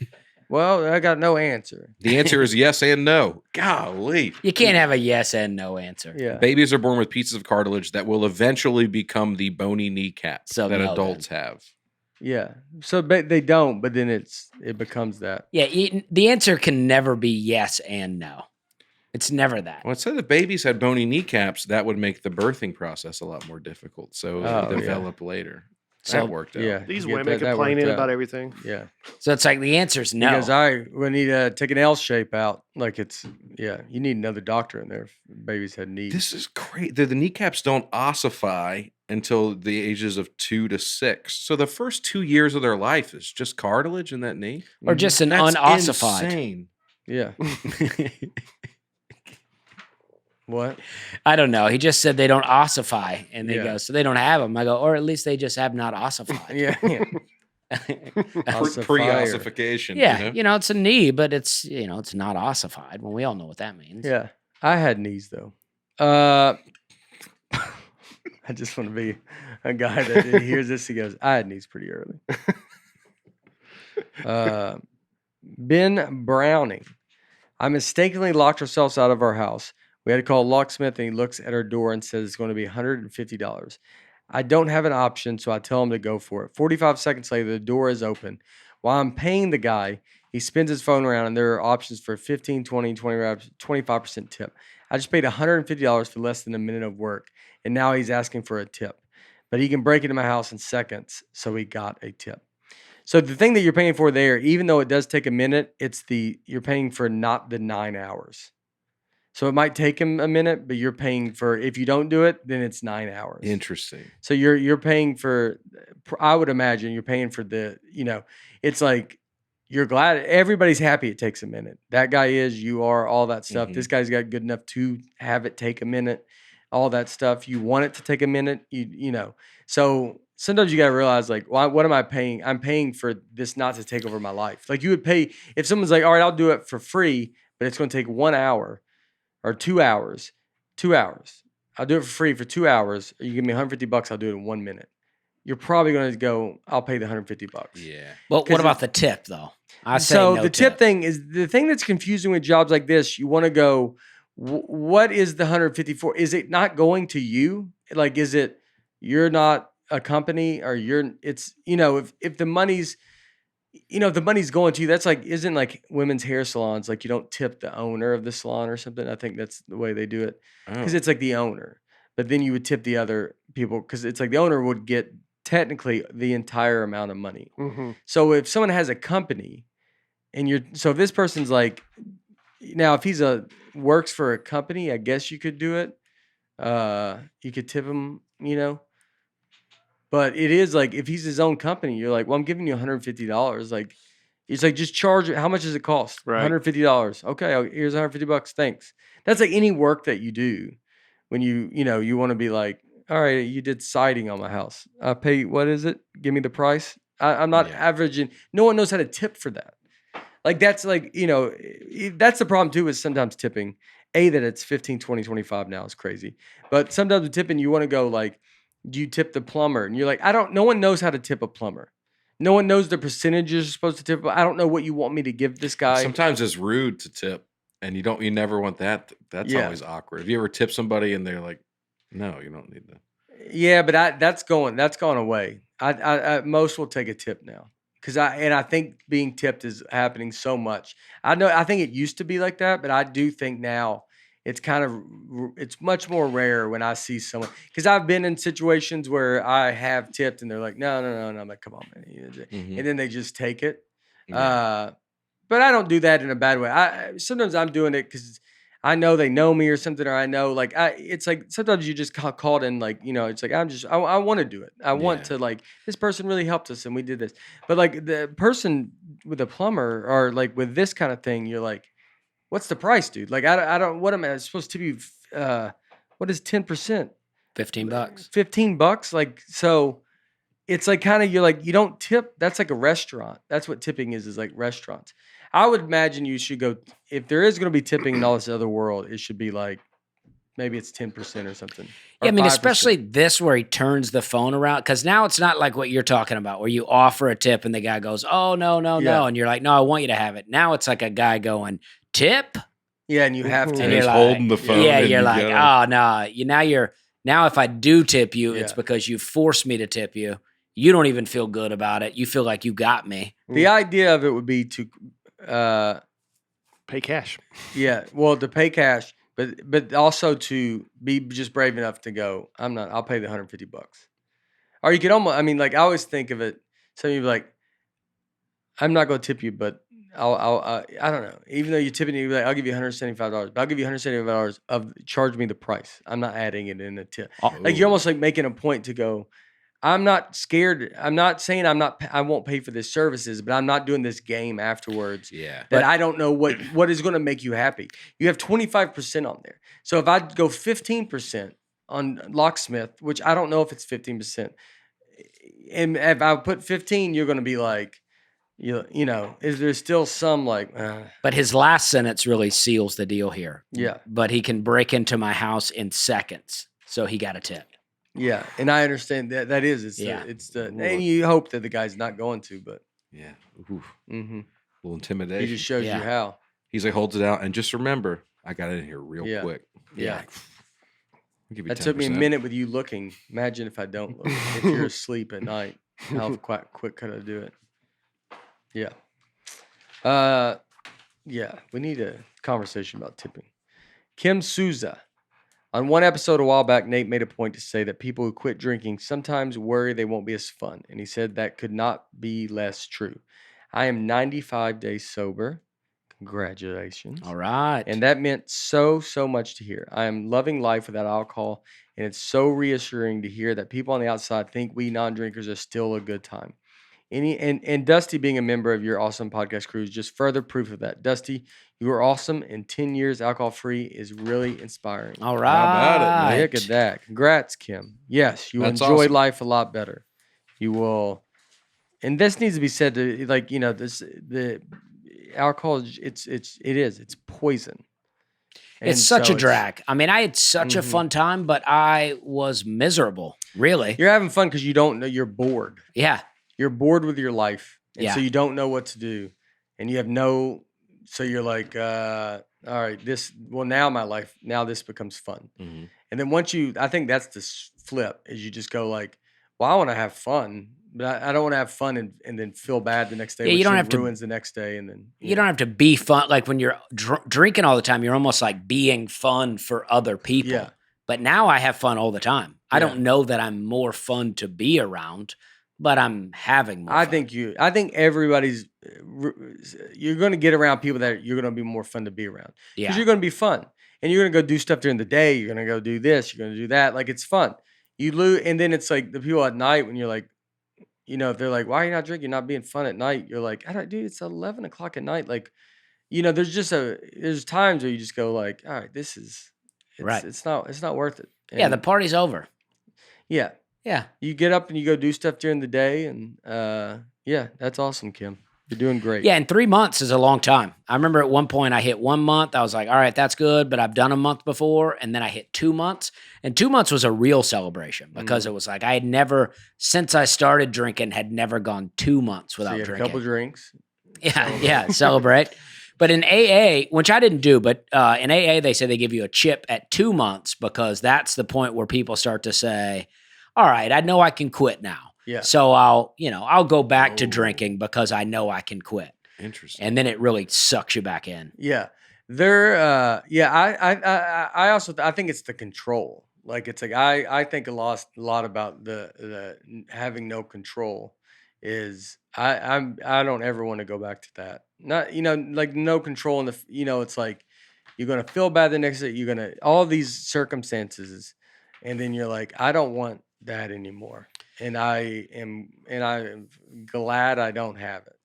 Well, I got no answer. The answer is yes and no. Golly. You can't have a yes and no answer. Yeah. Babies are born with pieces of cartilage that will eventually become the bony kneecap So that no, adults have. Yeah. So they don't, but then it becomes that. Yeah, the answer can never be yes and no. It's never that. Well, it said if babies had bony kneecaps, that would make the birthing process a lot more difficult. So it Oh, would yeah. develop later. So- That worked out. Yeah. These you get women that worked complaining out. about everything. Yeah. So it's like the answer is no. Because we need to take an L shape out. Like you need another doctor in there if babies had knees. This is great. The kneecaps don't ossify until the ages of 2 to 6. So the first 2 years of their life is just cartilage in that knee. or just an That's unossified. insane. Yeah. What? I don't know. He just said they don't ossify, and they Yeah. go, so they don't have them. I go, or at least they just have not ossified. Yeah. Ossifier. Pre-ossification. Yeah, You know? it's a knee, but it's not ossified. Well, we all know what that means. Yeah. I had knees though. I just want to be a guy that hears this. He goes, I had knees pretty early. Ben Browning. I mistakenly locked ourselves out of our house. We had to call a locksmith, and he looks at our door and says it's going to be $150. I don't have an option, so I tell him to go for it. 45 seconds later, the door is open. While I'm paying the guy, he spins his phone around, and there are options for 15, 20, 25% tip. I just paid $150 for less than a minute of work, and now he's asking for a tip. But he can break into my house in seconds, so he got a tip. So the thing that you're paying for there, even though it does take a minute, you're paying for not the 9 hours. So it might take him a minute, but you're paying for, if you don't do it, then it's 9 hours. Interesting. So you're paying for, I would imagine you're paying for the, it's like you're glad everybody's happy it takes a minute. That guy is, you are, all that stuff. Mhm. This guy's got good enough to have it take a minute, all that stuff. You want it to take a minute, So sometimes you got to realize, like, what am I paying? I'm paying for this not to take over my life. Like, you would pay if someone's like, all right, I'll do it for free, but it's going to take 1 hour or 2 hours. 2 hours. I'll do it for free for 2 hours. Or you give me $150, I'll do it in 1 minute. You're probably going to go, I'll pay the $150. Yeah. Well, 'Cause what about the tip though? I say So no the tip thing is the thing that's confusing with jobs like this. You want to go, what is the 150 for? Is it not going to you? Like, is it you're not a company, or it's if the money's if the money's going to you, that's like, isn't like women's hair salons, like you don't tip the owner of the salon or something. I think that's the way they do it, because Oh. it's like the owner, but then you would tip the other people, because it's like the owner would get technically the entire amount of money. Mm-hmm. So if someone has a company, and so if this person's like, now if he's works for a company, I guess you could do it. You could tip him, but it is like, if he's his own company, you're like, well, I'm giving you $150. Like, it's like, just charge it. How much does it cost? Right. $150. Okay, here's $150. Thanks. That's like any work that you do when you want to be like, all right, you did siding on my house. I pay, what is it? Give me the price. I'm not Yeah. averaging. No one knows how to tip for that. Like, that's like, that's the problem too, is sometimes tipping. That it's 15, 20, 25 now is crazy. But sometimes with tipping, you want to go like, do you tip the plumber? And you're like, no one knows how to tip a plumber. No one knows the percentages you're supposed to tip. I don't know what you want me to give this guy. Sometimes it's rude to tip, and you never want that. That's Yeah. always awkward. Have you ever tipped somebody and they're like, "No, you don't need that." Yeah, but that's gone away. I most will take a tip now, because I think being tipped is happening so much. I think it used to be like that, but I do think now it's it's much more rare when I see someone, because I've been in situations where I have tipped and they're like, no, and I'm like, come on, man, Mhm. and then they just take it. Yeah. But I don't do that in a bad way. Sometimes I'm doing it because I know they know me or something, or I know, like, it's like sometimes you just called in, like, it's like, I want to do it. I want Yeah. to, like, this person really helped us and we did this. But like the person with a plumber, or like with this kind of thing, you're like, what's the price, dude? Like, I don't, what am I supposed to be? What is 10%? $15. $15? Like, so it's like, kind of, you're like, you don't tip. That's like a restaurant. That's what tipping is like restaurants. I would imagine you should go, if there is going to be tipping in all this other world, it should be like, maybe it's 10% or something. Yeah, or I mean, 5%. especially this where he turns the phone around, because now it's not like what you're talking about, where you offer a tip and the guy goes, "Oh, no, no, Yeah. no," and you're like, "No, I want you to have it." Now it's like a guy going, "Tip," Yeah, and you have to. And and he's you're holding like, the phone "Yeah," and you're you like, gotta- "Oh no, now if I do tip you, it's Yeah. because you forced me to tip you. You don't even feel good about it. You feel like you got me." The idea of it would be to, Pay cash. yeah, well, to pay cash, but also to be just brave enough to go, I'll pay the $150. Or you could almost, I mean, like, I always think of it, some of you be like, I'm not going to tip you, but I don't know. Even though you're tipping, you're like, I'll give you $175, but I'll give you $175 of, charge me the price. I'm not adding it in the tip. Like, you're almost like making a point to go, I'm not scared. I'm not saying I won't pay for this services, but I'm not doing this game afterwards. Yeah. That I don't know what is going to make you happy. You have 25% on there. So if I go 15% on locksmith, which I don't know if it's 15%, and if I put 15, you're going to be like, is there still some like, But his last sentence really seals the deal here. yeah, But he can break into my house in seconds, so he got a tip. yeah, and I understand that is Yeah. and you hope that the guy's not going to, but Yeah. Oof. mm-hmm. Little He intimidation. just shows Yeah. you how. He's like, holds it out, and just remember, I got it in here real Yeah. quick. Yeah. I'll give you That took me a 10%. minute with you looking. Imagine if I don't look. If you're asleep at night, how quick could I do it? Yeah. Yeah. We need a conversation about tipping. Kim Souza. On one episode a while back, Nate made a point to say that people who quit drinking sometimes worry they won't be as fun. And he said that could not be less true. I am 95 days sober. Congratulations. All right. And that meant so much to hear. I am loving life without alcohol, and it's so reassuring to hear that people on the outside think we non-drinkers are still a good time. And Dusty being a member of your awesome podcast crew is just further proof of that. Dusty, you are awesome, and 10 years alcohol-free is really inspiring. All How about it, right. man? Look at that. Congrats, Kim. Yes, you will That's enjoy awesome. life a lot better. You will, and this needs to be said to, like, the alcohol, it's poison. It's And such so a drag. I mean, I had such a Mhm. fun time, but I was miserable. Really. You're having fun because you don't know, you're bored. Yeah. You're bored with your life. And so Yeah. you don't know what to do. And you have so you're like, all right, now my life, now this becomes fun. Mhm. And then I think that's the flip, is you just go like, well, I want to have fun, but I don't want to have fun and then feel bad the next day, Yeah, you which don't then have to- ruins the next day. And then, You don't have to be fun. Like when you're drinking all the time, you're almost like being fun for other people. Yeah. But now I have fun all the time. I Yeah. don't know that I'm more fun to be around, but I'm having more I fun. think everybody's, you're going to get around people that you're going to be more fun to be around. Because Yeah. you're going to be fun. And you're going to go do stuff during the day. You're going to go do this. You're going to do that. Like, it's fun. You lose, and then it's like the people at night when you're like, if they're like, why are you not drinking? You're not being fun at night. You're like, I don't, dude, it's 11 o'clock at night. Like, there's times where you just go like, all right, Right. it's not worth it. Yeah, the And party's over. yeah, Yeah. you get up and you go do stuff during the day, and yeah, that's awesome, Kim. You're doing great. Yeah, and 3 months is a long time. I remember at one point I hit 1 month. I was like, all right, that's good, but I've done a month before. And then I hit 2 months. And 2 months was a real celebration because it was like I had never, since I started drinking, had never gone 2 months So without you had drinking. a couple drinks. Yeah, celebrate. But in AA, which I didn't do, but in AA, they say they give you a chip at 2 months because that's the point where people start to say, all right, I know I can quit now. Yeah. So I'll go back to Oh. drinking because I know I can quit. Interesting. And then it really sucks you back in. Yeah. I also I think it's the control. Like, it's like I think a lot about the having no control is I don't ever want to go back to that. Not, like, no control in it's like you're going to feel bad the next day, you're going to all these circumstances, and then you're like, I don't want that anymore. And I am glad I don't have it.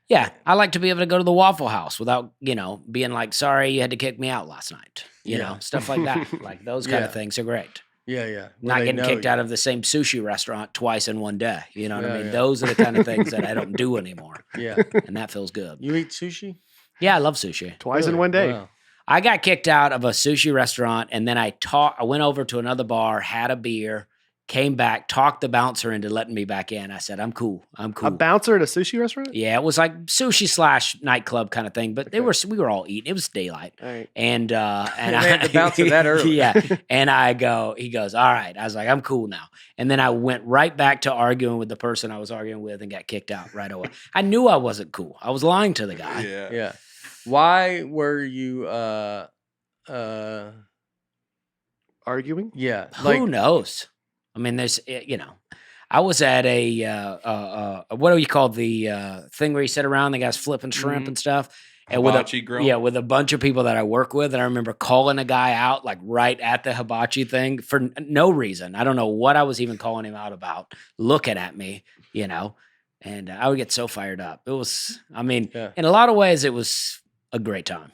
Yeah, I like to be able to go to the Waffle House without, being like, sorry, you had to kick me out last night. Yeah. Stuff like that. Like those kind of Yeah. things are great. Yeah, yeah. Where Not they getting know kicked you. out of the same sushi restaurant twice in one day. You know what I Yeah, mean? yeah. Those are the kind of things that I don't do anymore. Yeah. And that feels good. You eat sushi? Yeah, I love sushi. Twice in Really? one day. Wow. I got kicked out of a sushi restaurant and then I went over to another bar, had a beer, came back, talked the bouncer into letting me back in. I said, I'm cool. I'm cool. A bouncer at a sushi restaurant? Yeah, it was like sushi / nightclub kind of thing, but we were all eating. It was daylight. All right. And They had the bouncer that early. Yeah. And he goes, all right. I was like, I'm cool now. And then I went right back to arguing with the person I was arguing with and got kicked out right away. I knew I wasn't cool. I was lying to the guy. Yeah. Yeah. Why were you Arguing? yeah, Who knows? I mean, there's, I was at a, what do you call the thing where you sit around, the guy's flipping shrimp Mhm. and stuff. And Hibachi grill? Yeah, with a bunch of people that I work with. And I remember calling a guy out like right at the hibachi thing for no reason. I don't know what I was even calling him out about, looking at me, and I would get so fired up. It was, Yeah. in a lot of ways, it was a great time.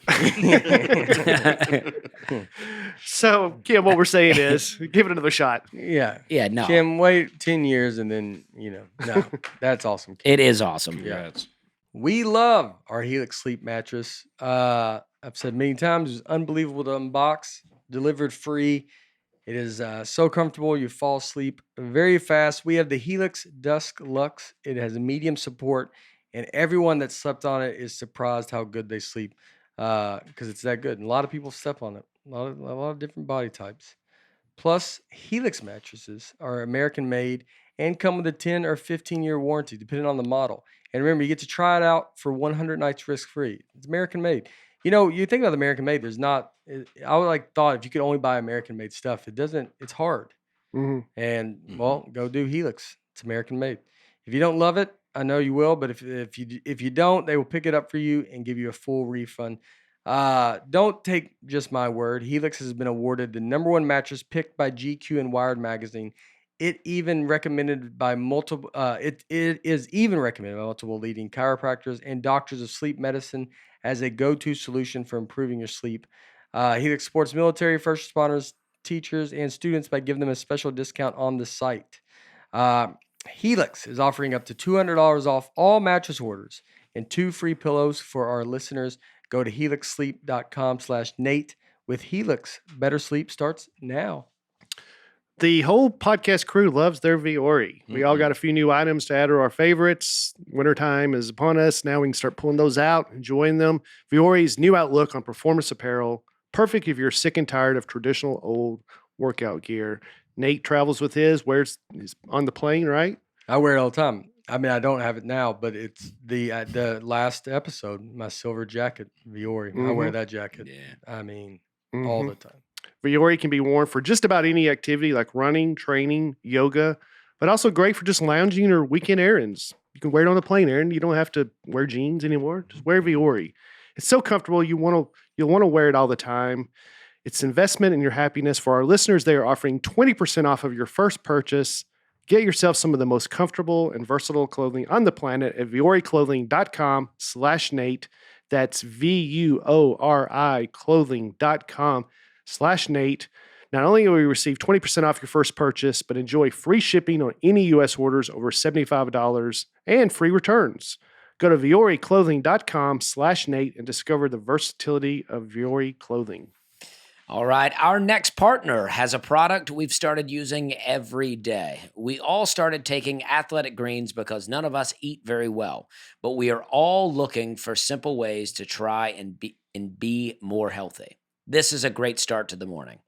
So, Kim, what we're saying is give it another shot. Yeah. Yeah, no, Kim, wait 10 years and then, no, that's awesome. Kim. it is awesome. Congrats. We love our Helix sleep mattress. I've said many times, it's unbelievable to unbox, delivered free. It is so comfortable. You fall asleep very fast. We have the Helix Dusk Lux. It has a medium support, and everyone that slept on it is surprised how good they sleep because it's that good. And a lot of people step on it. A lot of different body types. Plus, Helix mattresses are American made and come with a 10 or 15-year warranty, depending on the model. And remember, you get to try it out for 100 nights risk-free. It's American made. You think about American made, there's not, I would thought if you could only buy American made stuff, it's hard. Mhm. And, Mhm. well, go do Helix. It's American made. If you don't love it, I know you will, but if you don't, they will pick it up for you and give you a full refund. Don't take just my word. Helix has been awarded the #1 mattress picked by GQ and Wired magazine. It even recommended by multiple. It is even recommended by multiple leading chiropractors and doctors of sleep medicine as a go-to solution for improving your sleep. Helix supports military, first responders, teachers, and students by giving them a special discount on the site. Helix is offering up to $200 off all mattress orders and 2 free pillows for our listeners. Go to helixsleep.com/Nate. With Helix, better sleep starts now. The whole podcast crew loves their Viore. We all got a few new items to add to our favorites. Wintertime is upon us. Now we can start pulling those out, enjoying them. Viore's new outlook on performance apparel. Perfect if you're sick and tired of traditional old workout gear. Nate travels with his, wears his on the plane, right? I wear it all the time. I mean, I don't have it now, but it's the last episode, my silver jacket, Viore. I wear that jacket. Yeah. I mean, all the time. Viore can be worn for just about any activity like running, training, yoga, but also great for just lounging or weekend errands. You can wear it on the plane, Aaron. You don't have to wear jeans anymore. Just wear Viore. It's so comfortable. You'll want to wear it all the time. It's investment in your happiness. For our listeners, they are offering 20% off of your first purchase. Get yourself some of the most comfortable and versatile clothing on the planet at vioreclothing.com/Nate. That's VUORI clothing.com/Nate. Not only will you receive 20% off your first purchase, but enjoy free shipping on any U.S. orders over $75 and free returns. Go to vioreclothing.com/Nate and discover the versatility of Viore clothing. All right. Our next partner has a product we've started using every day. We all started taking athletic greens because none of us eat very well, but we are all looking for simple ways to try and be more healthy. This is a great start to the morning.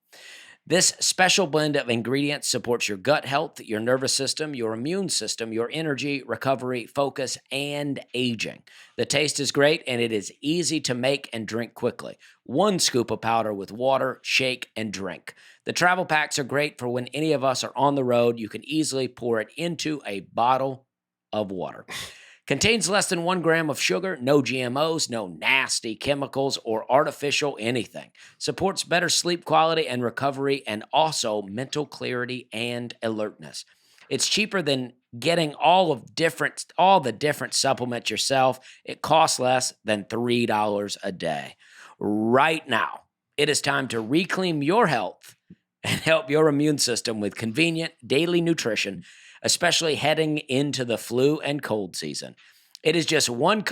This special blend of ingredients supports your gut health, your nervous system, your immune system, your energy, recovery, focus, and aging. The taste is great, and it is easy to make and drink quickly. 1 scoop of powder with water, shake, and drink. The travel packs are great for when any of us are on the road. You can easily pour it into a bottle of water. Contains less than 1 gram of sugar, no GMOs, no nasty chemicals or artificial anything. Supports better sleep quality and recovery and also mental clarity and alertness. It's cheaper than getting all the different supplements yourself. It costs less than $3 a day. Right now, it is time to reclaim your health and help your immune system with convenient daily nutrition, especially heading into the flu and cold season. It is just 1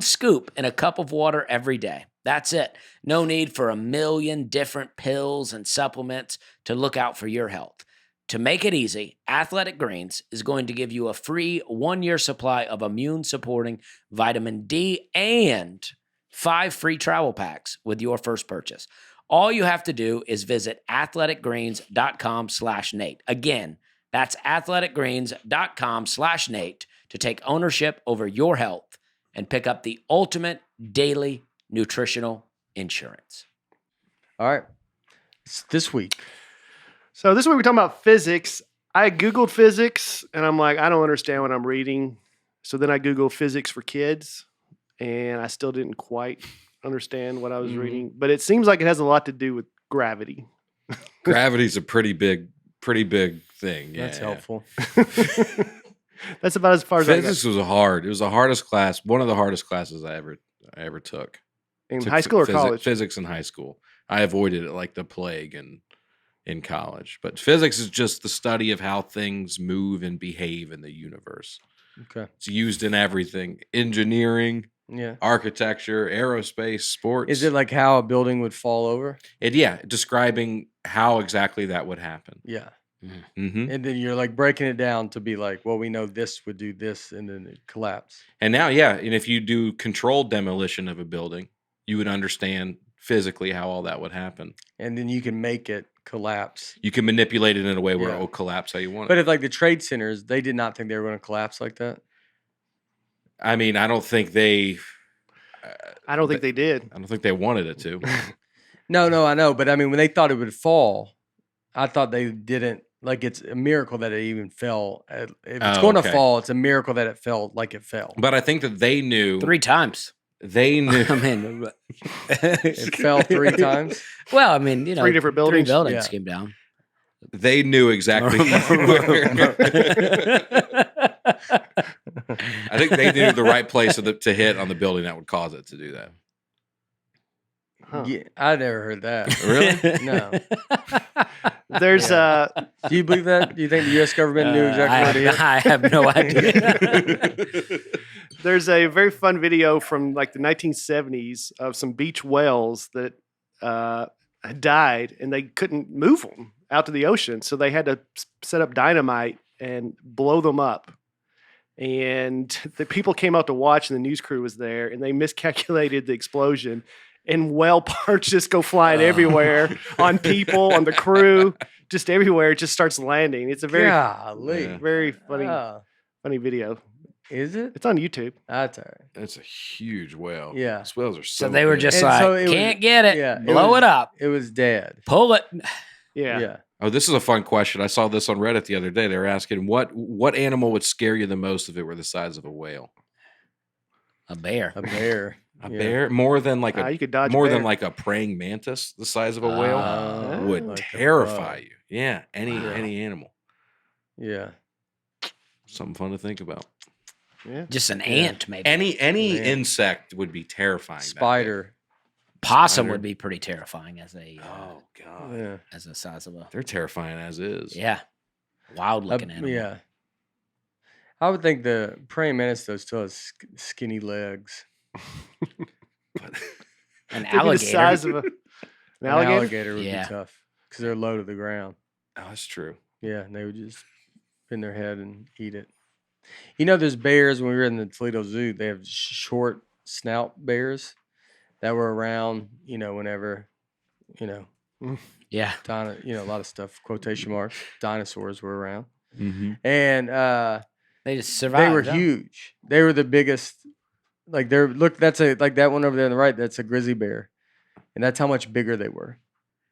scoop in a cup of water every day. That's it. No need for a million different pills and supplements to look out for your health. To make it easy, Athletic Greens is going to give you a free 1-year supply of immune-supporting vitamin D and 5 free travel packs with your first purchase. All you have to do is visit athleticgreens.com/Nate. Again, that's athleticgreens.com/Nate to take ownership over your health and pick up the ultimate daily nutritional insurance. All right. This week. So this week we're talking about physics. I Googled physics, and I'm like, I don't understand what I'm reading. So then I Googled physics for kids, and I still didn't quite understand what I was reading. But it seems like it has a lot to do with gravity. Gravity's a pretty big thing. Yeah, That's helpful. That's about as far as I got. Physics was it was the hardest class, one of the hardest classes I ever took. In Took high school or college? Physics in high school. I avoided it like the plague in college. But physics is just the study of how things move and behave in the universe. Okay. It's used in everything. Engineering, architecture, aerospace, sports. Is it like how a building would fall over? Describing how exactly that would happen. Yeah. Mm-hmm. And then you're like breaking it down to be like, well, we know this would do this, and then it collapse. And now, and if you do controlled demolition of a building, you would understand physically how all that would happen. And then you can make it collapse. You can manipulate it in a way where it will collapse how you want it. But if like the trade centers, they did not think they were going to collapse like that. I mean, I don't think they... I don't think they did. I don't think they wanted it to. No, I know. But I mean, when they thought it would fall, I thought they didn't Like it's a miracle that it even fell. If it's Oh, going to okay. fall, it's a miracle that it fell like it fell. But I think that they knew. 3 times. They knew. I mean, It fell 3 times. well, I mean, 3 different buildings. 3 buildings Yeah. came down. They knew exactly. I think they knew the right place to hit on the building that would cause it to do that. Huh. Yeah, I never heard that. Really? No. There's Do you believe that? Do you think the U.S. government knew exactly where to hit? I have no idea. There's a very fun video from like the 1970s of some beach whales that had died and they couldn't move them out to the ocean. So they had to set up dynamite and blow them up. And the people came out to watch and the news crew was there and they miscalculated the explosion. And whale parts just go flying everywhere on people, on the crew, just everywhere. It just starts landing. It's a very, Golly. very funny, Oh, funny video. is it? It's on YouTube. That's all right. That's a huge whale. Yeah. Those whales are so So they were big. just And like, so it was- can't get it. yeah, it Blow was- it up. It was dead. Pull it. Yeah. Yeah. Oh, this is a fun question. I saw this on Reddit the other day. They were asking what animal would scare you the most if it were the size of a whale? A bear. A bear. A Yeah. bear? More than like You could dodge a more than bear. like a praying mantis, the size of a whale Oh, would like a terrify bug. you. Yeah, any Wow. animal. Yeah. Something fun to think about. Yeah. Just an ant, maybe. Any Man. insect would be terrifying. that big. Spider. Possum Spider. would be pretty terrifying as a Oh god. Yeah. as a size of a They're terrifying as is. yeah, wild looking animal. Yeah. I would think the praying mantis though still has skinny legs. An Maybe the alligator. size of an An alligator. alligator would Yeah. be tough because they're low to the ground. Oh, that's true. Yeah, and they would just pin their head and eat it. You know, there's bears. When we were in the Toledo Zoo, they have short snout bears that were around. You know, whenever, you know, Yeah. a lot of stuff. Quotation marks. Dinosaurs were around, Mm-hmm. and They just survived. they were huh? huge. They were the biggest. Like they're look. That's like that one over there on the right. That's a grizzly bear, and that's how much bigger they were.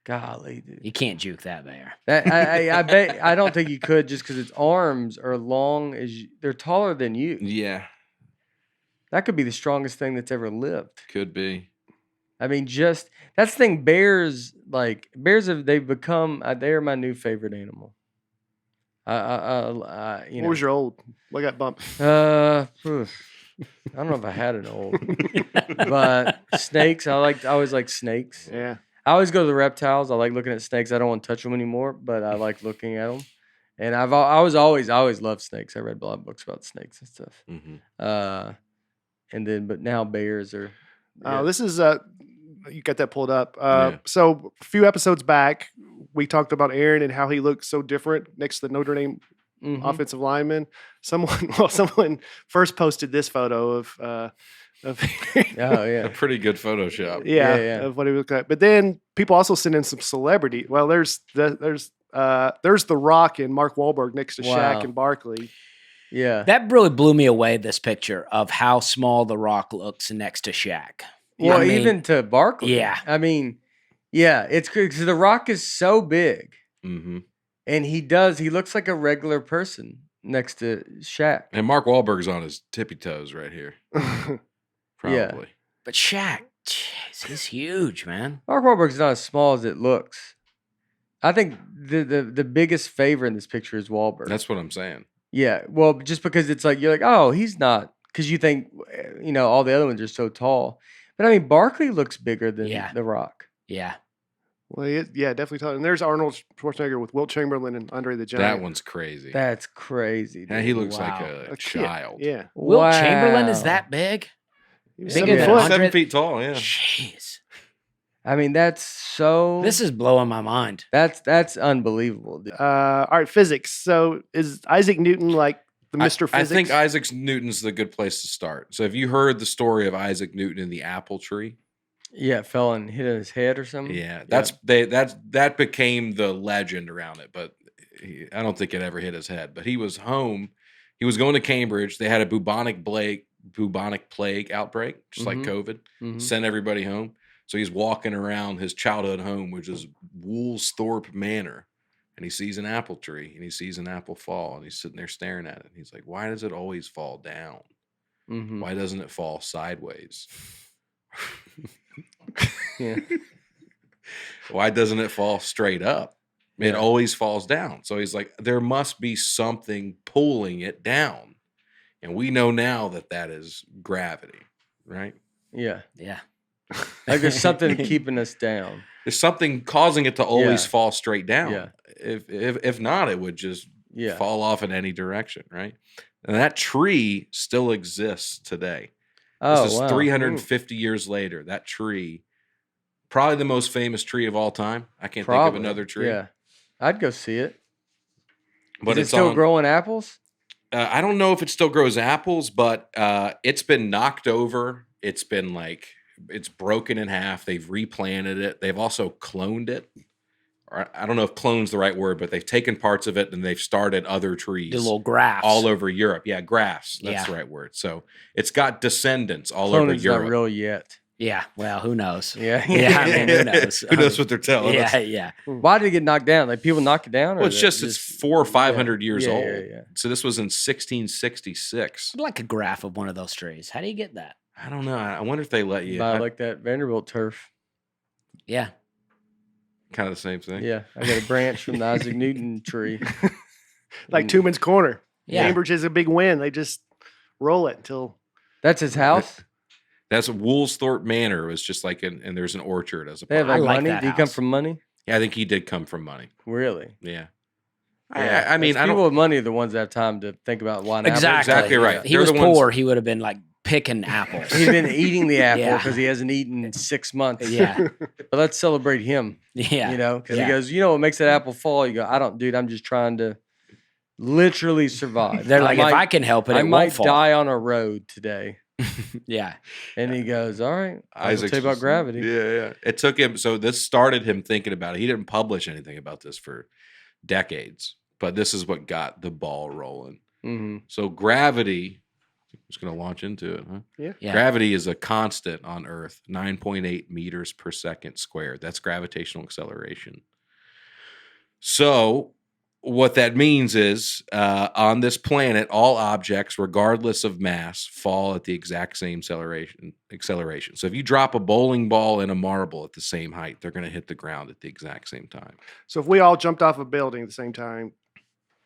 Golly, dude. You can't juke that bear. That I bet I don't think you could just because its arms are long they're taller than you. Yeah, That could be the strongest thing that's ever lived. could be. I mean, just that's the thing. Bears they've become they're my new favorite animal. You What know, was your old? What got bumped? I don't know if I had an old, but snakes. I always like snakes. Yeah. I always go to the reptiles. I like looking at snakes. I don't want to touch them anymore, but I like looking at them. And I always loved snakes. I read a lot of books about snakes and stuff. Mm-hmm. But now bears are. This is you got that pulled up. Yeah. So a few episodes back, we talked about Aaron and how he looked so different next to the Notre Dame Mhm. offensive lineman. Someone first posted this photo of Oh yeah. A pretty good Photoshop. yeah, Yeah. of what he looked like. But then people also send in some celebrity. Well, there's The Rock and Mark Wahlberg next to Wow. Shaq and Barkley. Yeah. That really blew me away, this picture of how small The Rock looks next to Shaq. Well, I mean, even to Barkley. yeah. I mean, yeah, it's because The Rock is so big, Mm-hmm. and he looks like a regular person next to Shaq. And Mark Wahlberg's on his tippy toes right here. Probably. But Shaq, jeez, he's huge, man. Mark Wahlberg's not as small as it looks. I think the biggest favor in this picture is Wahlberg. That's what I'm saying. Yeah, well, just because it's like you're like, oh, he's not, because you think all the other ones are so tall. But I mean, Barkley looks bigger than Yeah. The Rock. Yeah. Well, yeah, definitely tall. And there's Arnold Schwarzenegger with Wilt Chamberlain and Andre the Giant. That one's crazy. That's crazy. Yeah, dude. he looks Wow. like a A kid. child. Yeah. Wilt Chamberlain is Wow. that big? He was Bigger 7 than foot. 100? 7 feet tall, yeah. Jeez. I mean, that's so. This is blowing my mind. That's unbelievable. Dude. All right, physics. So is Isaac Newton like the Mr. I Physics? think Isaac Newton's the good place to start. So have you heard the story of Isaac Newton and the apple tree? Yeah, it fell and hit his head or something. Yeah, that became the legend around it, but I don't think it ever hit his head. But he was home. He was going to Cambridge. They had a bubonic plague outbreak, just like COVID. Mhm. Sent everybody home. So he's walking around his childhood home, which is Woolsthorpe Manor, and he sees an apple tree and he sees an apple fall and he's sitting there staring at it. And he's like, why does it always fall down? Mhm. Why doesn't it fall sideways? Yeah. Why doesn't it fall straight up? It Yeah. always falls down. So he's like, there must be something pulling it down. And we know now that that is gravity, right? Yeah. Yeah. Like there's something keeping us down. There's something causing it to always Yeah. fall straight down. Yeah. If not, it would just Yeah. fall off in any direction, right? And that tree still exists today. Oh, This is wow. 350 years later. That tree, probably the most famous tree of all time. I can't think of Probably. another tree. Yeah. I'd go see it. But Is it it's still on, growing apples? I don't know if it still grows apples, but it's been knocked over. It's been like, it's broken in half. They've replanted it. They've also cloned it. Or I don't know if clone's the right word, but they've taken parts of it and they've started other trees. Do little graphs. all over Europe. Yeah, grafts. That's Yeah. the right word. So it's got descendants all over Cloning's Europe. not real yet. Yeah. Well, who knows? Yeah. Yeah. I mean, who knows? Who knows what they're telling Yeah. us? Yeah. Why did it get knocked down? Like people knock it down? Or Well, it's is just it it's 400 or 500 years Yeah, old. yeah, yeah. So this was in 1666. I'd like a graph of one of those trees. How do you get that? I don't know. I wonder if they let you. Buy like that Vanderbilt turf. Yeah. Kind of the same thing. Yeah. I got a branch from the Isaac Newton tree. Like Tuman's Corner. Yeah. Cambridge is a big win. They just roll it until That's his house? That's Woolsthorpe Manor. It was just like, and there's an orchard as a They have part. like, I like money? that Did he come house. from money? Yeah, I think he did come from money. Really? Yeah. Yeah. I mean, It's I people don't. with money are the ones that have time to think about why an apple- Exactly. Exactly right. If he They're was the ones- poor, he would have been like picking apples. He's been eating the apple Yeah. because he hasn't eaten in 6 months. Yeah. But let's celebrate him, Yeah. you know, because Yeah. he goes, you know what makes that apple fall? You go, I don't, dude, I'm just trying to literally survive. They're like, if I can help it, I it might won't fall. die on a road today. Yeah. And he goes, all right, I'll Isaac's tell you about just- gravity. Yeah, yeah. It took him. So this started him thinking about it. He didn't publish anything about this for decades, but this is what got the ball rolling. Mm-hmm. So gravity, I'm just going to launch into it, huh? Yeah. Gravity is a constant on Earth, 9.8 meters per second squared. That's gravitational acceleration. So what that means is on this planet, all objects, regardless of mass, fall at the exact same acceleration. So if you drop a bowling ball and a marble at the same height, they're going to hit the ground at the exact same time. so if we all jumped off a building at the same time,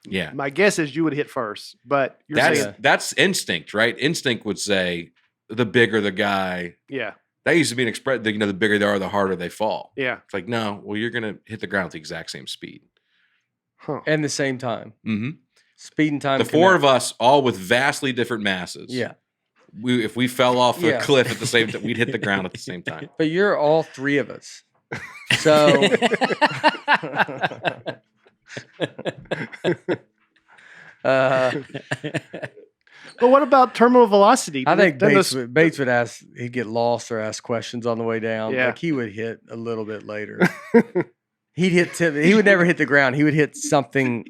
Yeah. my guess is you would hit first. But you're That's saying, that's instinct, right? Instinct would say the bigger the guy. yeah, That used to be an express. You know, the bigger they are, the harder they fall. yeah, It's like, no, well, you're gonna hit the ground at the exact same speed. huh. And the same time. Mm-hmm. Speed and time. The four of us, all with vastly different masses. Yeah. If we fell off the Yeah. cliff at the same time, we'd hit the ground at the same time. But you're all three of us. So But what about terminal velocity? I think Doesn't Bates this- Bates would ask, he'd get lost or ask questions on the way down. Yeah. Like he would hit a little bit later. He'd hit he would never hit the ground. He would hit something.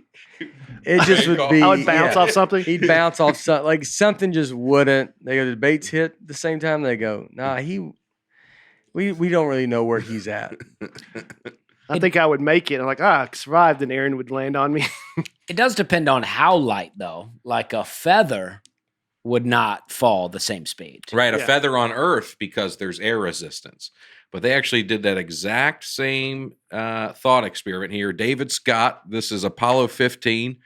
It just would be. I would bounce yeah. off something. He'd bounce off something. Like something just wouldn't. They go, did Bates hit the same time? They go, nah, we don't really know where he's at. I think I would make it. I'm like, I survived, and Aaron would land on me. It does depend on how light, though. Like a feather would not fall the same speed. Right, a Yeah. feather on Earth because there's air resistance. But they actually did that exact same thought experiment here. David Scott, this is Apollo 15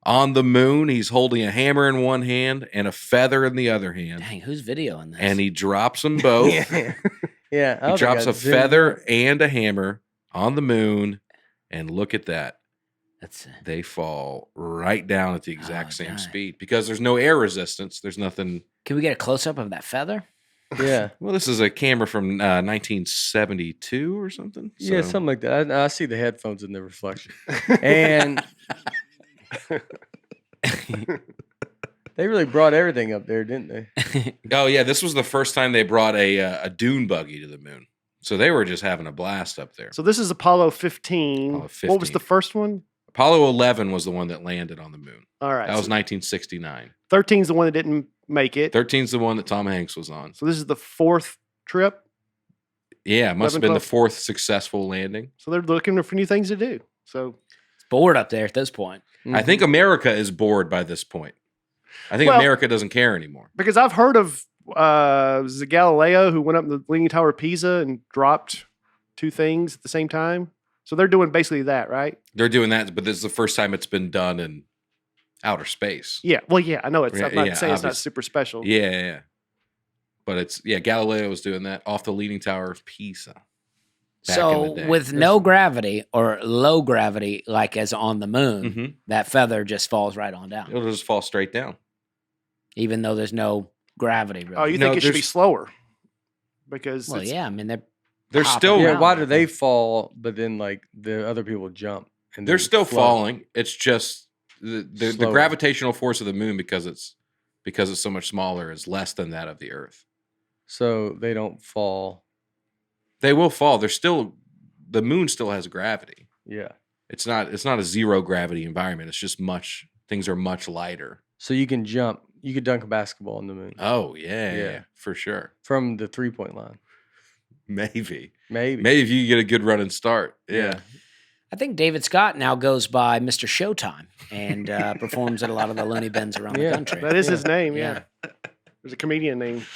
on the moon. He's holding a hammer in one hand and a feather in the other hand. Dang, who's videoing this? And he drops them both. yeah. Yeah. I He don't think drops I'd a zoom feather in. and a hammer on the moon. And look at that. That's They fall right down at the exact Oh, same dang. speed because there's no air resistance. There's nothing. Can we get a close up of that feather? Yeah. Well, this is a camera from 1972 or something. Yeah, So- something like that. I see the headphones in the reflection. And they really brought everything up there, didn't they? Oh yeah, this was the first time they brought a dune buggy to the moon. So they were just having a blast up there. So this is Apollo 15. Apollo What was the 15. first one? Apollo 11 was the one that landed on the moon. All right. That was so 1969. 13 is the one that didn't make it. 13's the one that Tom Hanks was on. So this is the fourth trip. Yeah, it must have 11, been the 12. fourth successful landing. So they're looking for new things to do. So bored up there at this point. I think America is bored by this point. I think Well- America doesn't care anymore. Because I've heard of was it Galileo who went up the Leaning Tower of Pisa and dropped 2 things at the same time. So they're doing basically that, right? They're doing that, but this is the first time it's been done in outer space. Yeah. Well, yeah, I know it's. I'm not Yeah, saying it's not obvious. super special. Yeah. But it's Galileo was doing that off the Leaning Tower of Pisa. Back in So the day. with no gravity or low gravity, like as on the moon, Mhm. that feather just falls right on down, It'll just fall straight down. even though there's no gravity. Really. Oh, you No, think it should be there's- slower? Because well, it's, yeah. I mean, they're There's hopping still Yeah, around. why do they fall, but then like the other people jump? And they're then still float? falling. It's just the Slower. gravitational force of the moon because it's so much smaller is less than that of the Earth. So they don't fall. They will fall. The moon still has gravity. Yeah. It's not a zero gravity environment. It's just things are much lighter. So you can jump. You could dunk a basketball on the moon Oh yeah, Yeah. for sure. from the 3-point line. Maybe Maybe. if you get a good running start. Yeah. I think David Scott now goes by Mr. Showtime and performs at a lot of the loony bins around the Yeah. country. that is his name. Yeah. There's a comedian named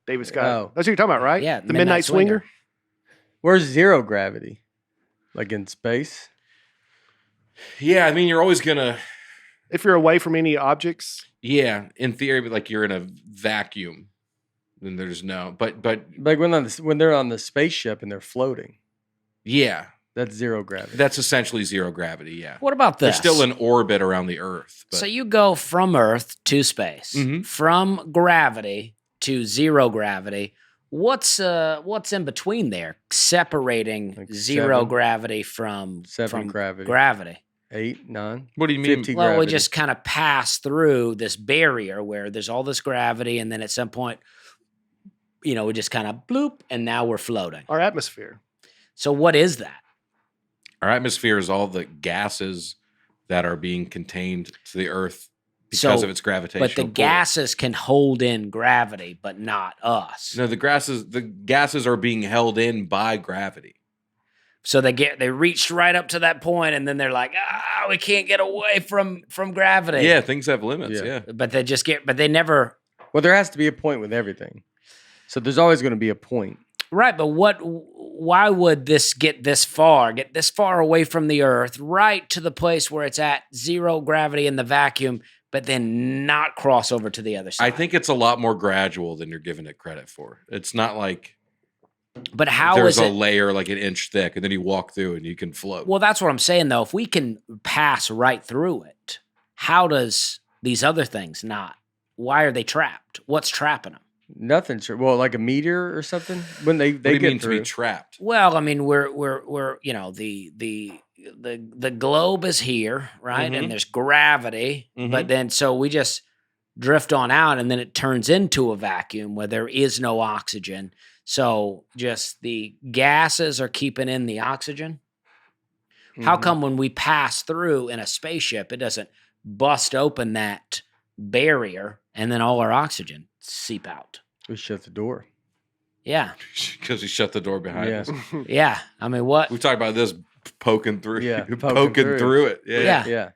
David Scott. Oh. That's what you're talking about, right? Yeah, The Midnight Swinger. Where's zero gravity? Like in space? Yeah, I mean, you're always gonna. If you're away from any objects, Yeah, in theory, but like you're in a vacuum, then there's no. But Like when they're on the spaceship and they're floating, yeah, that's zero gravity. that's essentially zero gravity. Yeah, What about they're this? still in orbit around the Earth. But So you go from Earth to space, Mhm. from gravity to zero gravity. What's in between there, separating Like zero 7. gravity from 7 from gravity. 8, 9. what do you mean? 50 Well, we gravity. just kind of pass through this barrier where there's all this gravity, and then at some point, we just kind of bloop, and now we're floating. our atmosphere. So what is that? Our atmosphere is all the gases that are being contained to the Earth because So- of its gravitational. But the pull. gases can hold in gravity, but not us. No, the gases are being held in by gravity. So they reached right up to that point, and then they're like, we can't get away from gravity. Yeah, things have limits. Yeah. Yeah. But they never. Well, there has to be a point with everything. So there's always going to be a point. Right, but why would this get this far away from the Earth, right to the place where it's at zero gravity in the vacuum, but then not cross over to the other side? I think it's a lot more gradual than you're giving it credit for. It's not like But how there's is a it? layer like an inch thick, and then you walk through and you can float. Well, that's what I'm saying, though. If we can pass right through it, how does these other things not? Why are they trapped? What's trapping them? Nothing. Well, like a meteor or something. When they what do you get mean through. to be trapped? Well, I mean, we're the globe is here, right? Mhm. And there's gravity, Mhm. but then so we just drift on out, and then it turns into a vacuum where there is no oxygen. So just the gases are keeping in the oxygen. How Mhm. come when we pass through in a spaceship, it doesn't bust open that barrier and then all our oxygen seep out? We shut the door. Yeah, Because you shut the door behind Yeah. us. yeah. I mean, what? We talked about this poking through. Yeah, poking poking through it. Yeah. Yeah. Yeah.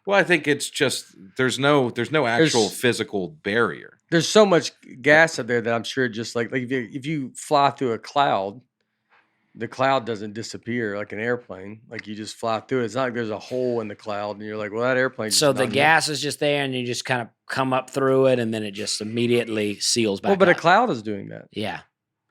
Well, I think it's just there's no actual physical barrier. There's so much gas up there that I'm sure just like if you fly through a cloud, the cloud doesn't disappear like an airplane. Like you just fly through it. It's not like there's a hole in the cloud and you're like, well, that airplane. So the gas is just there, and you just kind of come up through it, and then it just immediately seals back. Well, but a up. cloud is doing that. Yeah.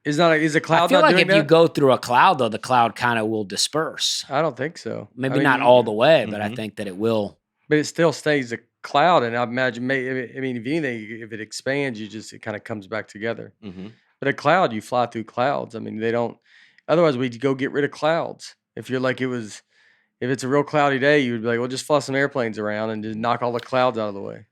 Is a cloud I feel not like doing if you that? go through a cloud, though, the cloud kind of will disperse. I don't think so. Maybe I mean, not all the way, but I Mhm. think that it will. but it still stays a cloud. And I imagine, I mean, if anything, if it expands, it kind of comes back together. Mm-hmm. But a cloud, you fly through clouds. I mean, they don't. Otherwise, we'd go get rid of clouds. If you're like if it's a real cloudy day, you would be like, well, just fly some airplanes around and just knock all the clouds out of the way.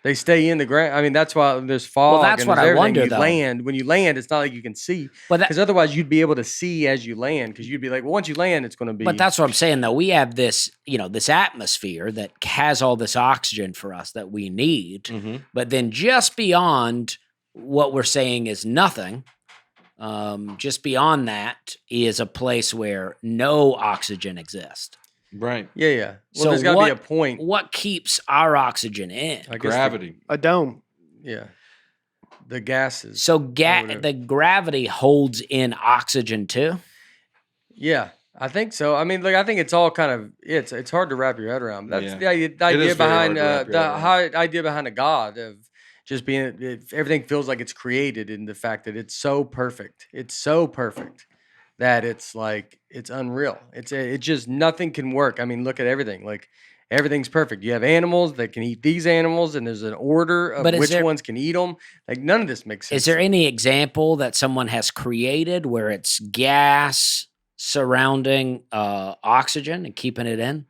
They stay in the ground. I mean, that's why there's fog. that's and what there's I everything. wonder, You though. land when you land, it's not like you can see But because otherwise you'd be able to see as you land because you'd be like, well, once you land, it's going to be. But that's what I'm saying, though. We have this, this atmosphere that has all this oxygen for us that we need. Mm-hmm. But then just beyond what we're saying is nothing, just beyond that is a place where no oxygen exists. Right. Yeah. Well, So there's got to be a point. What keeps our oxygen in? I guess Gravity. A dome. Yeah. The gases. So whatever. the gravity holds in oxygen too. Yeah, I think so. I mean, like, I think it's all kind of it's hard to wrap your head around. That's Yeah. the idea It is very behind hard to wrap your head idea behind a God of just being everything feels like it's created in the fact that it's so perfect. It's so perfect that it's like it's unreal. It just nothing can work. I mean, look at everything. Like everything's perfect. You have animals that can eat these animals, and there's an order of But is which there- ones can eat them. Like none of this makes sense. Is there any example that someone has created where it's gas surrounding oxygen and keeping it in?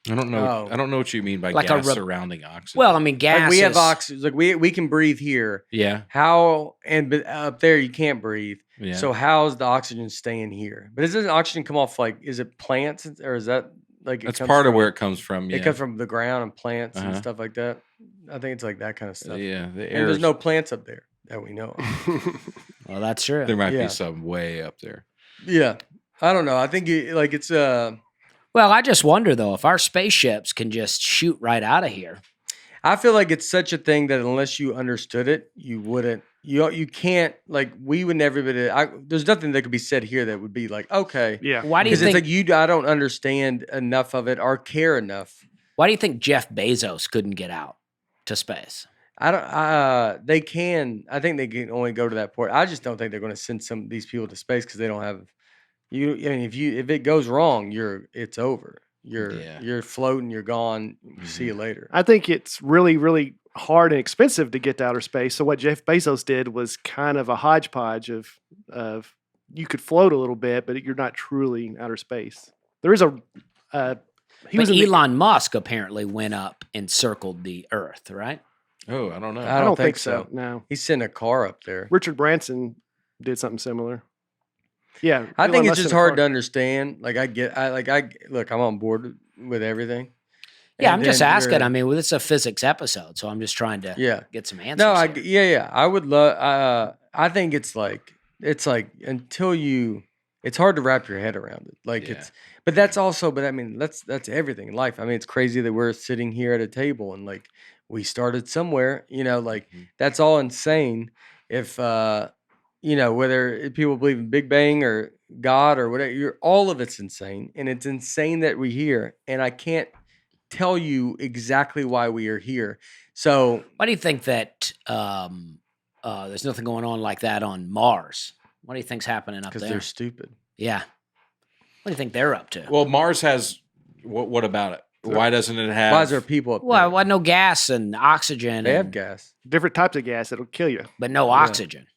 I don't know. Oh. I don't know what you mean by Like a gas re- surrounding oxygen. Well, I mean, gas. Like we have is- oxygen. Like we can breathe here. yeah. How but up there you can't breathe. Yeah. So how's the oxygen staying here? But doesn't oxygen come off like is it plants or is that like That's comes part of from- where it comes from. Yeah. it comes from the ground and plants and Uh-huh. stuff like that? I think it's like that kind of stuff. Yeah. The And air. there's no plants up there that we know of. Well, that's true. There might Yeah. be some way up there. Yeah. I don't know. I think it's Well, I just wonder though if our spaceships can just shoot right out of here. I feel like it's such a thing that unless you understood it, you wouldn't. You can't like we would never be. There's nothing that could be said here that would be like okay. Yeah. Why do you Because it's think? like I don't understand enough of it or care enough. Why do you think Jeff Bezos couldn't get out to space? I don't. They can. I think they can only go to that port. I just don't think they're going to send some of these people to space because they don't have. I mean, if it goes wrong, it's over. You're floating. You're gone. See you later. I think it's really, really hard and expensive to get to outer space. So what Jeff Bezos did was kind of a hodgepodge of you could float a little bit, but you're not truly in outer space. There is a he was But in the- Elon Musk apparently went up and circled the Earth, right? Oh, I don't know. I I don't think so. No, He sent a car up there. Richard Branson did something similar. Yeah, I Elon think it's Musk just sent a hard car. to understand. Like look. I'm on board with everything. Yeah, And I'm just then asking. you're- I mean, well, this is a physics episode, so I'm just trying to Yeah. get some answers. No, here. I would love. I think it's like until you, it's hard to wrap your head around it. Like Yeah. but that's also, but I mean, that's everything in life. I mean, it's crazy that we're sitting here at a table and like we started somewhere. Like Mhm. that's all insane. If whether people believe in Big Bang or God or whatever, all of it's insane, and it's insane that we're here, and I can't tell you exactly why we are here. So Why do you think that there's nothing going on like that on Mars? What do you think's happening up because there? they're stupid. Yeah. What do you think they're up to? Well, Mars has. What about it? Why doesn't it have? Why is there people up Well, there? why no gas and oxygen? They have and- gas. different types of gas that'll kill you. but no Yeah. oxygen.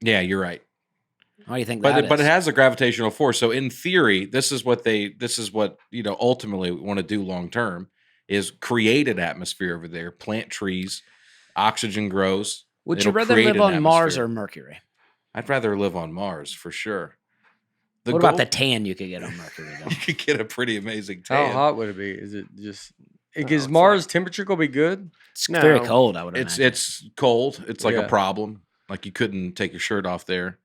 Yeah, you're right. Why do you think But that but it is? has a gravitational force. So in theory, this is what ultimately we want to do long term is create an atmosphere over there, plant trees, oxygen grows. Would you It'll rather create live an on Mars atmosphere. or Mercury? I'd rather live on Mars for sure. What about goal- the tan you could get on Mercury? Though? You could get a pretty amazing How tan. hot would it be? Is it just? No, Is it's Mars temperature gonna be good? It's No. very cold, I would It's imagine. it's cold. It's like Yeah. a problem. Like you couldn't take your shirt off there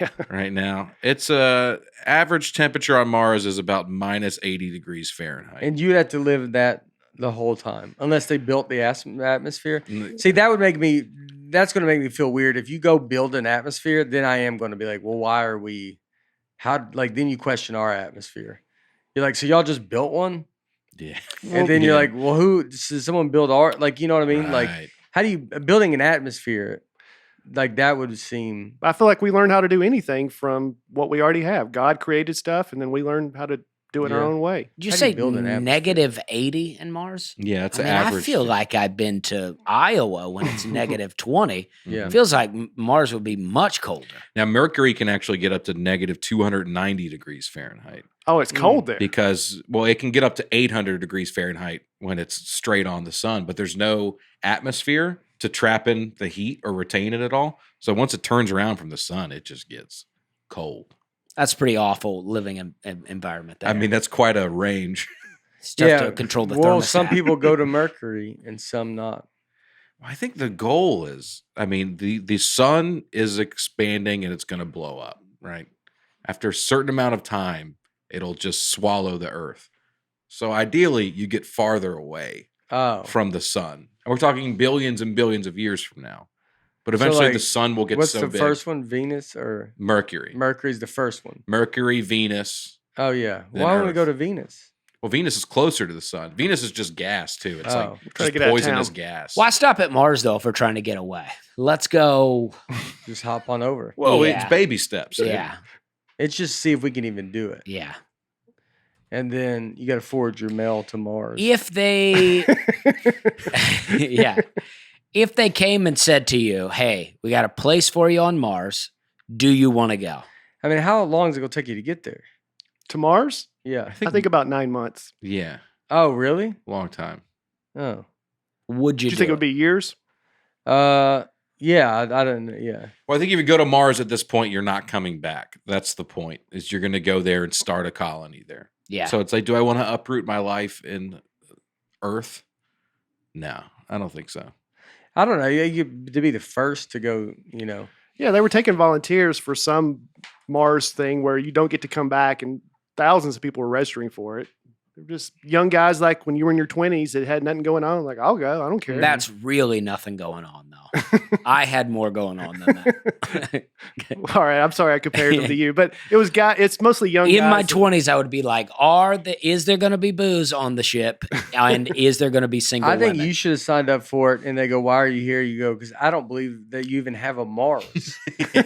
Yeah. right now. It's average temperature on Mars is about minus 80 degrees Fahrenheit. And you'd have to live that the whole time, unless they built the atmosphere. And See, that would make me. That's going to make me feel weird. If you go build an atmosphere, then I am going to be like, well, why are we? How? Like then you question our atmosphere. You're like, so y'all just built one, yeah. and then you're like, well, who? Did someone build our? Like, you know what I mean? Like, Right. how do you building an atmosphere? Like that would seem. I feel like we learn how to do anything from what we already have. God created stuff, and then we learn how to do it our Yeah. own way. Did you how do you say build an atmosphere? negative 80 in Mars? Yeah, it's I an mean, average. I feel like I've been to Iowa when it's negative 20. Yeah. Feels like Mars would be much colder. Now Mercury can actually get up to negative 290 degrees Fahrenheit Oh, it's cold there. because it can get up to 800 degrees Fahrenheit when it's straight on the sun, but there's no atmosphere to trap in the heat or retain it at all. So once it turns around from the sun, it just gets cold. That's pretty awful living environment there. I mean, that's quite a range. it's tough to control the Well, thermostat. some people go to Mercury and some not. I think the goal is, the sun is expanding and it's going to blow up, right? After a certain amount of time, It'll just swallow the Earth. So ideally, you get farther away from the sun. And we're talking billions and billions of years from now. But eventually, the sun will get what's so the big. first one? Venus or Mercury? Mercury's the first one. Mercury, Venus. Oh yeah. Then Why don't we Earth. go to Venus? Well, Venus is closer to the sun. Venus is just gas too. It's Trying like to just get out of poisonous town. gas. Why stop at Mars though if we're trying to get away? Let's go. Just hop on over. Well, Yeah. it's baby steps. Dude. Yeah. It's just see if we can even do it. Yeah. And then you got to forward your mail to Mars. If they, yeah, if they came and said to you, "Hey, we got a place for you on Mars. Do you want to go?" I mean, how long is it going to take you to get there? To Mars? Yeah. I think about 9 months. Yeah, Oh, really? long time. Oh. Would you? Do you think it would be years? Yeah, I don't know. Yeah. Well, I think if you go to Mars at this point, you're not coming back. That's the point. Is you're going to go there and start a colony there. Yeah. So it's like, do I want to uproot my life in Earth? No, I don't think so. I don't know. To be the first to go, Yeah, they were taking volunteers for some Mars thing where you don't get to come back, and thousands of people were registering for it. They're just young guys like when you were in your 20s that had nothing going on. Like, I'll go. I don't care. That's really nothing going on though. I had more going on than that. All right, I'm sorry I compared them to you, but it's mostly young guys. In my 20s, I would be like, is there going to be booze on the ship? And is there going to be single I think women? you should have signed up for it. And they go, "Why are you here?" You go, "Because I don't believe that you even have a Mars."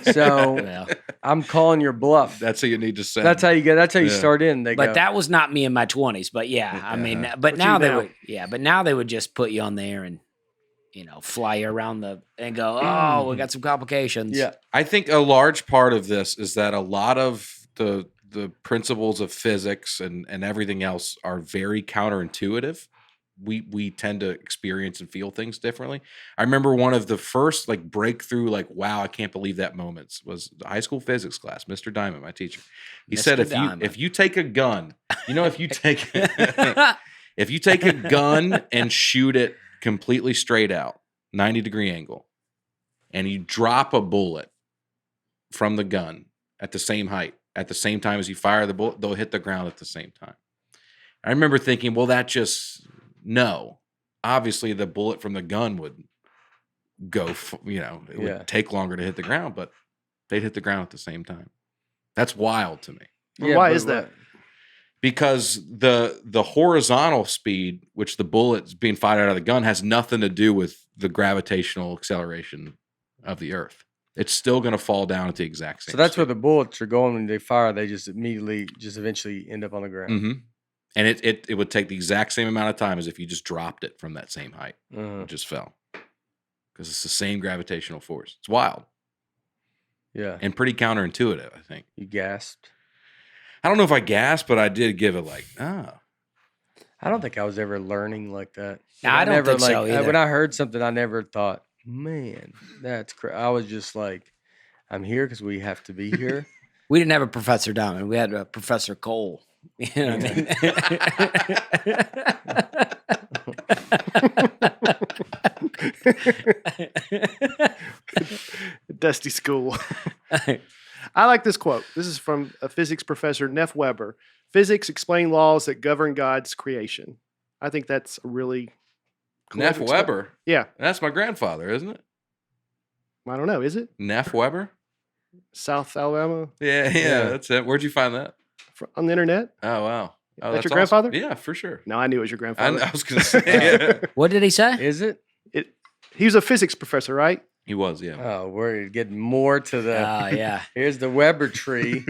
So Well, I'm calling your bluff. That's how you need to say. That's how you get. That's how you Yeah. start in. They but go, that was not me in my 20s. But yeah, I mean, but What's now you they now? would, but now they would just put you on there and, fly you around and go, "Oh, we got some complications." yeah, I think a large part of this is that a lot of the principles of physics and everything else are very counterintuitive. We tend to experience and feel things differently. I remember one of the first breakthrough, wow, I can't believe that moments was the high school physics class. Mr. Diamond, my teacher, he said, Mr. Diamond. if you take a gun, if you take if you take a gun and shoot it completely straight out, 90-degree angle, and you drop a bullet from the gun at the same height, at the same time as you fire the bullet, they'll hit the ground at the same time. I remember thinking, well, no. Obviously, the bullet from the gun would go, it would take longer to hit the ground, but they'd hit the ground at the same time. That's wild to me. Well, why is that? Because the horizontal speed, which the bullet's being fired out of the gun, has nothing to do with the gravitational acceleration of the Earth. It's still going to fall down at the exact same. So that's speed. where the bullets are going when they fire. They just eventually end up on the ground. Mm-hmm. And it would take the exact same amount of time as if you just dropped it from that same height. It just fell. Because it's the same gravitational force. It's wild. Yeah. And pretty counterintuitive, I think. You gasped. I don't know if I gasped, but I did give it I don't think I was ever learning like that. No, I don't think so either. When I heard something, I never thought, man, that's crazy. I was just like, I'm here because we have to be here. We didn't have a Professor Diamond. We had a Professor Cole. You know what I mean? Dusty school. I like this quote. This is from a physics professor, Neff Weber. Physics explain laws that govern God's creation. I think that's a really cool Neff Weber. Yeah. That's my grandfather, isn't it? I don't know. Is it? Neff Weber? South Alabama? Yeah, that's it. Where'd you find that? On the internet? Oh, wow. Oh, That's your awesome. grandfather? Yeah, for sure. No, I knew it was your grandfather. I was going to say. What did he say? Is it? He was a physics professor, right? He was, yeah. Oh, we're getting more to the. Oh, yeah. Here's the Weber tree.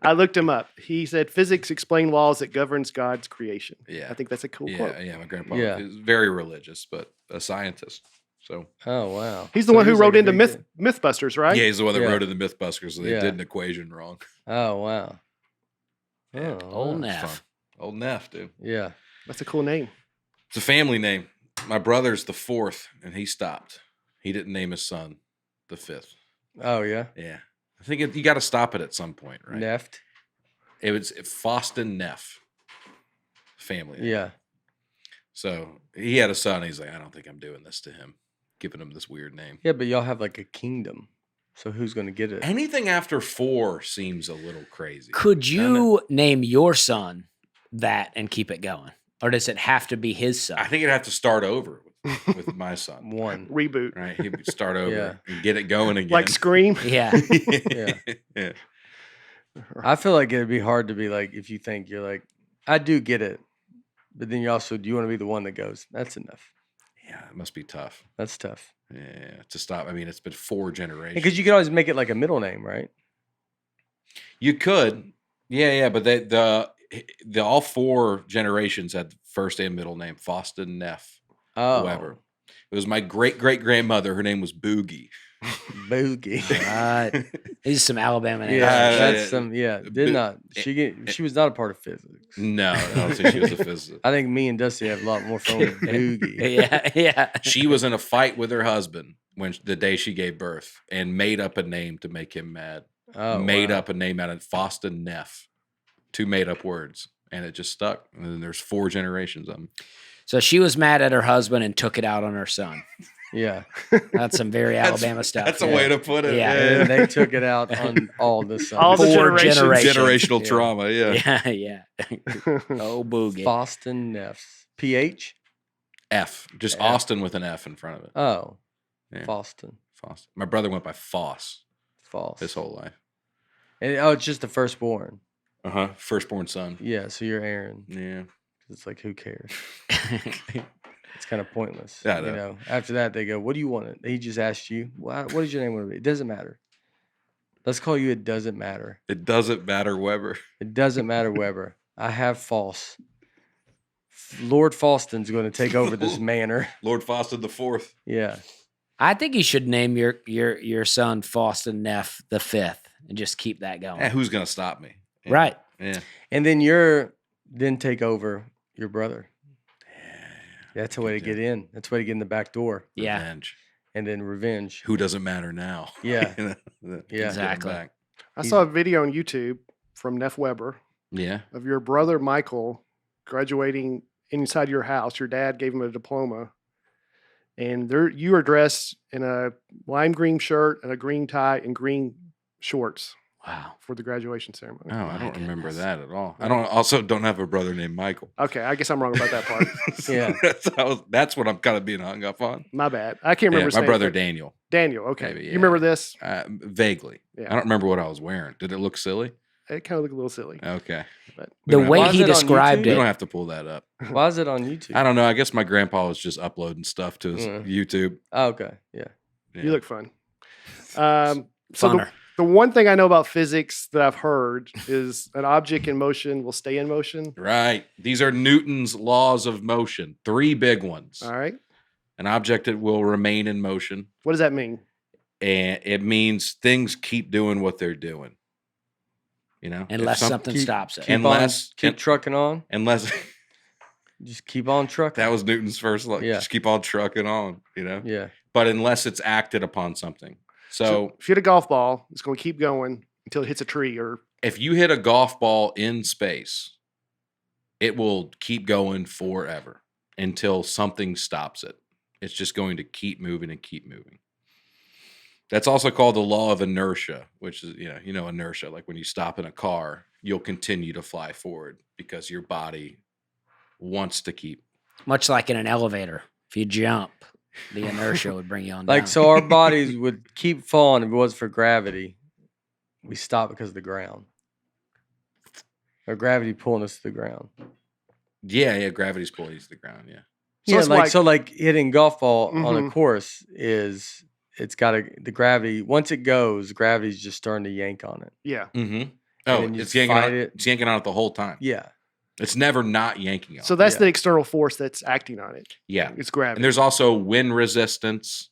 I looked him up. He said physics explain laws that governs God's creation. Yeah. I think that's a cool Yeah, quote. yeah. My grandpa Yeah. is very religious, but a scientist. So Oh, wow. He's the So one who he's wrote like a into big Mythbusters, right? yeah, he's the one that Yeah. wrote in the Mythbusters. So they Yeah. did an equation wrong. Oh, wow. Yeah. Oh, Old wow. Neff. Fun. Old Neff, dude. Yeah. That's a cool name. It's a family name. My brother's the fourth, and he stopped. He didn't name his son the fifth. Oh, yeah. Yeah. I think you got to stop it at some point, right? Neft. It was Foston Neff family name. Yeah. So he had a son. He's like, I don't think I'm doing this to him, giving him this weird name. Yeah, but y'all have like a kingdom. So who's going to get it? Anything after 4 seems a little crazy. Could you name your son that and keep it going? Or does it have to be his son? I think it'd have to start over with my son. One. Reboot. Right? He'd start over Yeah. and get it going again. Like Scream. Yeah. Yeah. I feel like it'd be hard to be like, if you think you're like, I do get it. But then you also, do you want to be the one that goes, that's enough? Yeah, it must be tough. That's tough. Yeah, to stop. I mean, it's been 4 generations. Because you could always make it like a middle name, right? You could. Yeah, but the all 4 generations had the first and middle name, Foston Neff Weber. It was my great-great-grandmother. Her name was Boogie. Boogie. These are some Alabama names. Yeah, that's some. Yeah, did not. She was not a part of physics. No, I don't think she was a physicist. I think me and Dusty have a lot more fun with Boogie. Yeah. She was in a fight with her husband the day she gave birth and made up a name to make him mad. Made up a name out of Foston Neff. 2 made-up words, and it just stuck. And then there's 4 generations of them. So she was mad at her husband and took it out on her son. Yeah, That's some very Alabama stuff. That's a way to put it. Yeah. and they took it out on all the sons. All the 4 generations. Generational Yeah. trauma, yeah. Yeah. Oh, boogie. Boston Neffs. PH? F. Just F. Austin with an F in front of it. Oh, Yeah. Boston. Foss. My brother went by Foss False. his whole life. And, it's just the firstborn. Firstborn son. Yeah, so you're Aaron. Yeah. It's like, who cares? It's kind of pointless. Yeah, I you know. know, after that, they go, what do you want? He just asked you, what is your name going to be? It doesn't matter. Let's call you It Doesn't Matter. It doesn't matter, Weber. It doesn't matter, Weber. I have false. Lord Falston's going to take over this manor. Lord Foston the Fourth. Yeah. I think you should name your son Foston Neff the 5th and just keep that going. Who's gonna stop me? Yeah. Right. Yeah. And then then take over your brother. That's a way to get in. That's a way to get in the back door. Yeah. Revenge. And then revenge. Who doesn't matter now? Yeah. You know, Yeah. getting Exactly. back. I saw a video on YouTube from Neff Weber Yeah. of your brother Michael graduating inside your house. Your dad gave him a diploma, and you are dressed in a lime green shirt and a green tie and green shorts Wow. for the graduation ceremony. Oh, I My don't remember goodness. that at all. I don't have a brother named Michael. Okay, I guess I'm wrong about that part. So Yeah. that's what I'm kind of being hung up on. My bad. I can't Yeah, remember. his my name, brother but- Daniel. Daniel. Okay, Maybe, you yeah. remember this? Vaguely. Yeah. I don't remember what I was wearing. Did it look silly? It kind of looked a little silly. Okay. But We The don't way Why is he it on described YouTube? We it. don't have to pull that up. Why is it on YouTube? I don't know. I guess my grandpa was just uploading stuff to his Yeah. YouTube. Oh, okay. Yeah. Yeah. You look fun. So Funner. the one thing I know about physics that I've heard is an object in motion will stay in motion. Right. These are Newton's laws of motion. 3 big ones. All right. An object that will remain in motion, What does that mean? and it means things keep doing what they're doing. You know, If Unless some- something keep- stops it. Keep Unless- on, keep trucking on. unless Just keep on trucking. that was Newton's first law. Yeah. Just keep on trucking on. You know, Yeah. but unless it's acted upon something. So if you hit a golf ball, it's going to keep going until it hits a tree or if you hit a golf ball in space, it will keep going forever until something stops it. It's just going to keep moving and keep moving. That's also called the law of inertia, which is, you know, inertia. Like when you stop in a car, you'll continue to fly forward because your body wants to keep. Much like in an elevator. If you jump, the inertia would bring you on Like, down. so our bodies would keep falling if it wasn't for gravity. We stop because of the ground. Or gravity pulling us to the ground. Yeah, gravity's pulling you to the ground. Yeah. So yeah, it's like, like- so like hitting golf ball on a Mhm. course is, it's got the gravity. Once it goes, gravity's just starting to yank on it. yeah. Mm-hmm. Oh, then you it's yanking, fight on, it. it's yanking on it the whole time. Yeah. It's never not yanking on So it. that's Yeah. the external force that's acting on it. Yeah. It's gravity. And there's also wind resistance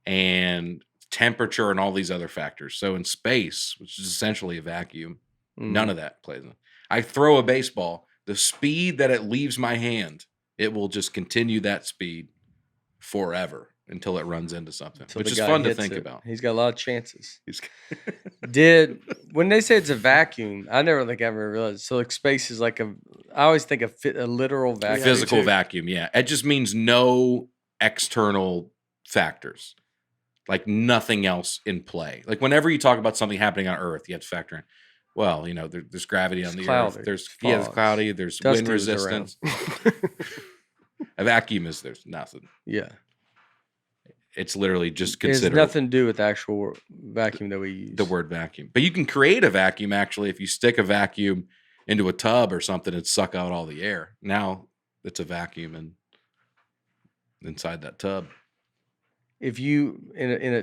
and temperature and all these other factors. So in space, which is essentially a vacuum, none of that plays in. I throw a baseball, the speed that it leaves my hand, it will just continue that speed forever until it runs into something, Until which the is guy fun to hits think it. about. He's got a lot of chances. He's- When they say it's a vacuum, I never think I ever realized. So like space is like I always think of a literal vacuum. me Physical too. vacuum, yeah. It just means no external factors. like nothing else in play. Like whenever you talk about something happening on Earth, you have to factor in, well, there's gravity on It's the cloudy, Earth. There's fogs. cloudy. There's Dusty wind was around. resistance. A vacuum there's nothing. Yeah. It's literally just It has consider nothing to do with the actual vacuum that we use. the word vacuum. But you can create a vacuum actually if you stick a vacuum into a tub or something and suck out all the air. Now it's a vacuum and inside that tub. If you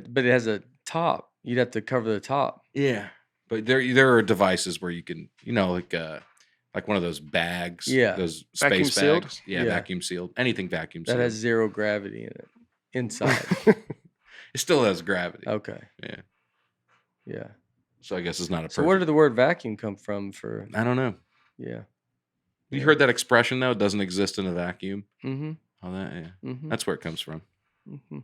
but it has a top. You'd have to cover the top. Yeah. But there are devices where you can, like one of those bags. Yeah. Those Vacuum space sealed? bags. Yeah, Yeah. vacuum sealed. Anything vacuum That sealed. has zero gravity in it inside. It still has gravity. Okay. Yeah. Yeah. So I guess it's not a So perfect. where did the word vacuum come from? For I don't know. yeah. You heard that expression though? It doesn't exist in a vacuum. Mm-hmm. Oh, that yeah. Mm-hmm. That's where it comes from. Mm-hmm.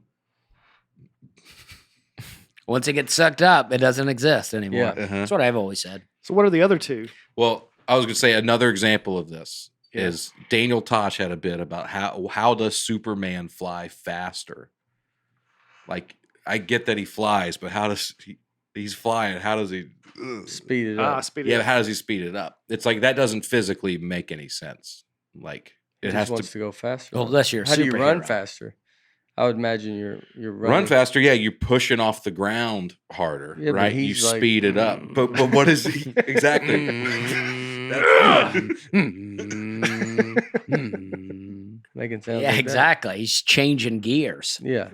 Once it gets sucked up, it doesn't exist anymore. Yeah. Uh-huh. That's what I've always said. So what are the other two? Well, I was going to say another example of this Yeah. is Daniel Tosh had a bit about how does Superman fly faster? Like I get that he flies, but how does he's flying? How does he Speed it up. Speed it Yeah, up. but how does he speed it up? It's like that doesn't physically make any sense. Like It it just has wants to to go faster. Well, unless you're a How do you run superhero. faster? I would imagine you're running. run faster. Yeah, you're pushing off the ground harder, Yeah, but right? You he's like, speed it up. But what is he exactly? Making sounds. Yeah, like that. exactly. He's changing gears. Yeah.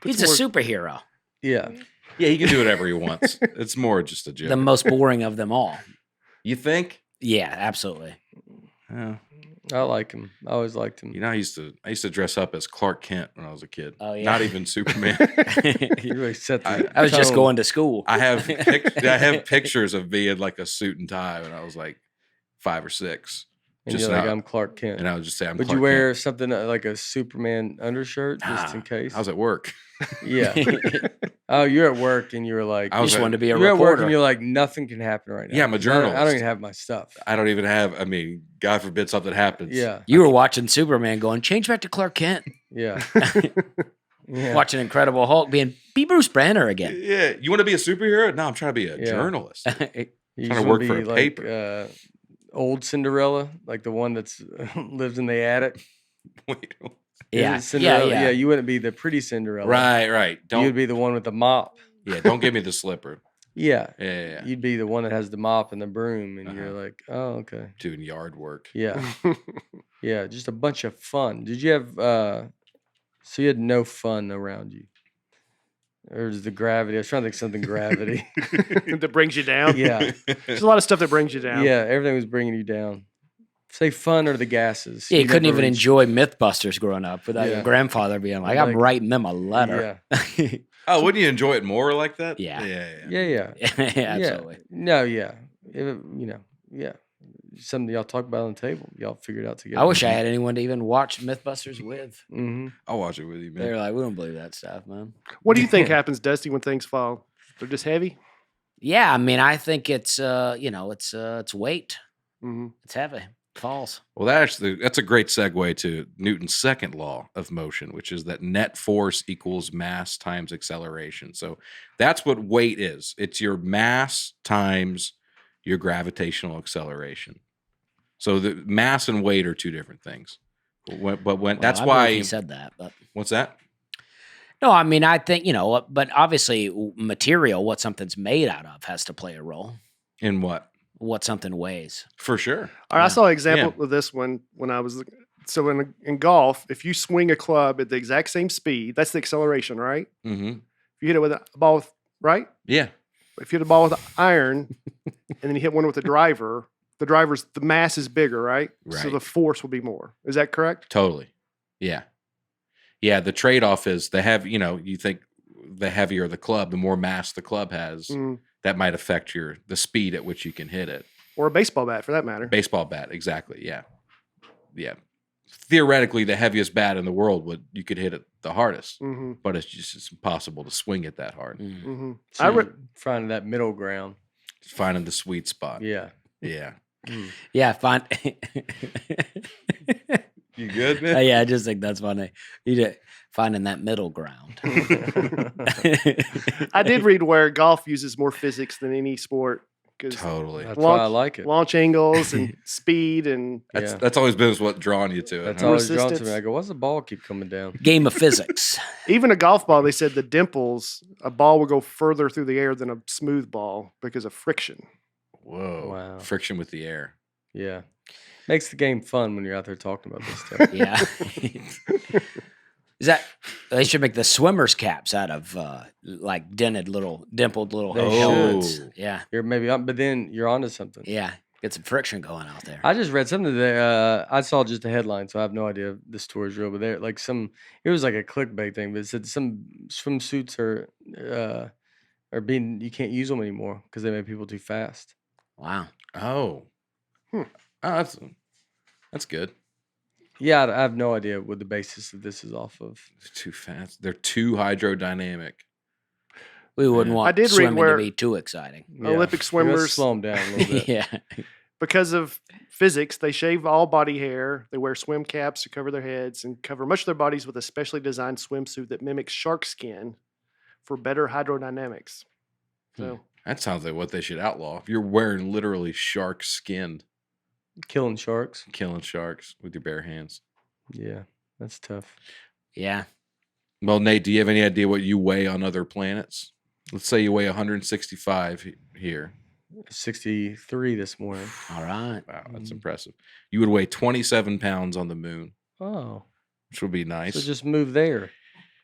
He's a superhero. Yeah. Yeah, he can do whatever he wants. It's more just a joke. The most boring of them all. You think? Yeah, absolutely. Oh. I like him. I always liked him. I used to dress up as Clark Kent when I was a kid. Oh, yeah. Not even Superman. He really set the I was just tone. going to school. I have pictures of me in like a suit and tie when I was like 5 or 6. And Just you're like, now- I'm Clark Kent. And I would just say I'm Would Clark you wear Kent. something like a Superman undershirt just Nah, in case? I was at work. Yeah. Oh, you're at work and you were like, I You was just at- wanted to be a you're at work reporter. and you're like, nothing can happen right now. Yeah, I'm a 'Cause I don't journalist. even have my stuff. I don't even have. God forbid something happens. Yeah. You were watching Superman going, change back to Clark Kent. Yeah. Yeah. Watching Incredible Hulk being, be Bruce Banner again. Yeah. You want to be a superhero? No, I'm trying to be a Yeah. journalist. You Trying to just work wanna for be a like, paper. Old Cinderella, like the one that's lives in the attic. Wait. Is Yeah. it Cinderella? Yeah. You wouldn't be the pretty Cinderella. Right. You'd Don't. be the one with the mop. Yeah. Don't give me the slipper. Yeah. Yeah. You'd be the one that has the mop and the broom, and Uh-huh. you're like, oh, okay. Doing yard work. Yeah. Yeah. Just a bunch of fun. Did you have, so you had no fun around you? Or is the gravity? I was trying to think something gravity. that brings you down. Yeah. There's a lot of stuff that brings you down. Yeah. Everything was bringing you down. Say fun or the gases. Yeah, you couldn't never even reached- enjoy Mythbusters growing up without Yeah. your grandfather being like, I'm Like- writing them a letter. Yeah. Oh, wouldn't you enjoy it more like that? Yeah. Yeah. Absolutely. No, yeah. Yeah. Something y'all talk about on the table. Y'all figure it out together. I wish I had anyone to even watch Mythbusters with. Mm-hmm. I'll watch it with you, They're man. like, we don't believe that stuff, man. What do you think happens, Dusty, when things fall? They're just heavy? Yeah, I mean, I think it's it's weight. Mm-hmm. It's heavy. It falls. Well, that's a great segue to Newton's second law of motion, which is that net force equals mass times acceleration. So that's what weight is. It's your mass times your gravitational acceleration. So the mass and weight are two different things. Well, That's I believe why. he said that. But What's that? no, I mean, I think but obviously, material, what something's made out of, has to play a role. In what? What something weighs. For sure. All right, I Yeah. saw an example of this one when I was so in golf. If you swing a club at the exact same speed, that's the acceleration, right? Mm-hmm. If you hit it with a ball with right, Yeah. if you hit a ball with an iron, and then you hit one with a driver, the mass is bigger, right? So Right. the force will be more. Is that correct? Totally. Yeah. Yeah. The trade-off is you think the heavier the club, the more mass the club has. Mm. That might affect the speed at which you can hit it. Or a baseball bat, for that matter. Baseball bat, exactly. Yeah. Yeah. Theoretically, the heaviest bat in the world you could hit it the hardest, Mm-hmm. but it's impossible to swing it that hard. Mm. Mm-hmm. So I re- you're finding that middle ground. It's finding the sweet spot. Yeah. Yeah. Yeah, fine. You good, man? Yeah, I just think that's funny. You did finding that middle ground. I did read where golf uses more physics than any sport because Totally. That's why I like it. launch angles and speed and Yeah. That's always been what drawn you to it. That's huh? always drawn to me. Resistance. I go, what's the ball keep coming down? Game of physics. even a golf ball. They said the dimples, a ball will go further through the air than a smooth ball because of friction. Whoa. Wow. Friction with the air. Yeah. Makes the game fun when you're out there talking about this stuff. Yeah. Is that they should make the swimmers caps out of like dimpled little They helmets. should. Yeah. But then you're onto something. Yeah. Get some friction going out there. I just read something today. I saw just a headline, so I have no idea if this story is real. But there, like it was like a clickbait thing. But it said some swimsuits are being you can't use them anymore because they make people too fast. Wow. Oh. Hmm. Oh, that's good. Yeah, I have no idea what the basis of this is off of. They're too fast. They're too hydrodynamic. We wouldn't Yeah. want I did read swimming where- to be too exciting. Yeah. Olympic You gotta swimmers, slow them down a little bit. Yeah. because of physics, they shave all body hair. They wear swim caps to cover their heads and cover much of their bodies with a specially designed swimsuit that mimics shark skin for better hydrodynamics. So That sounds like what they should outlaw. If you're wearing literally shark skin, Killing sharks. killing sharks with your bare hands. Yeah, that's tough. Yeah. Well, Nate, do you have any idea what you weigh on other planets? Let's say you weigh 165 here. 63 this morning. All right. Wow, that's Mhm. impressive. You would weigh 27 pounds on the moon, Oh, which would be nice. so just move there.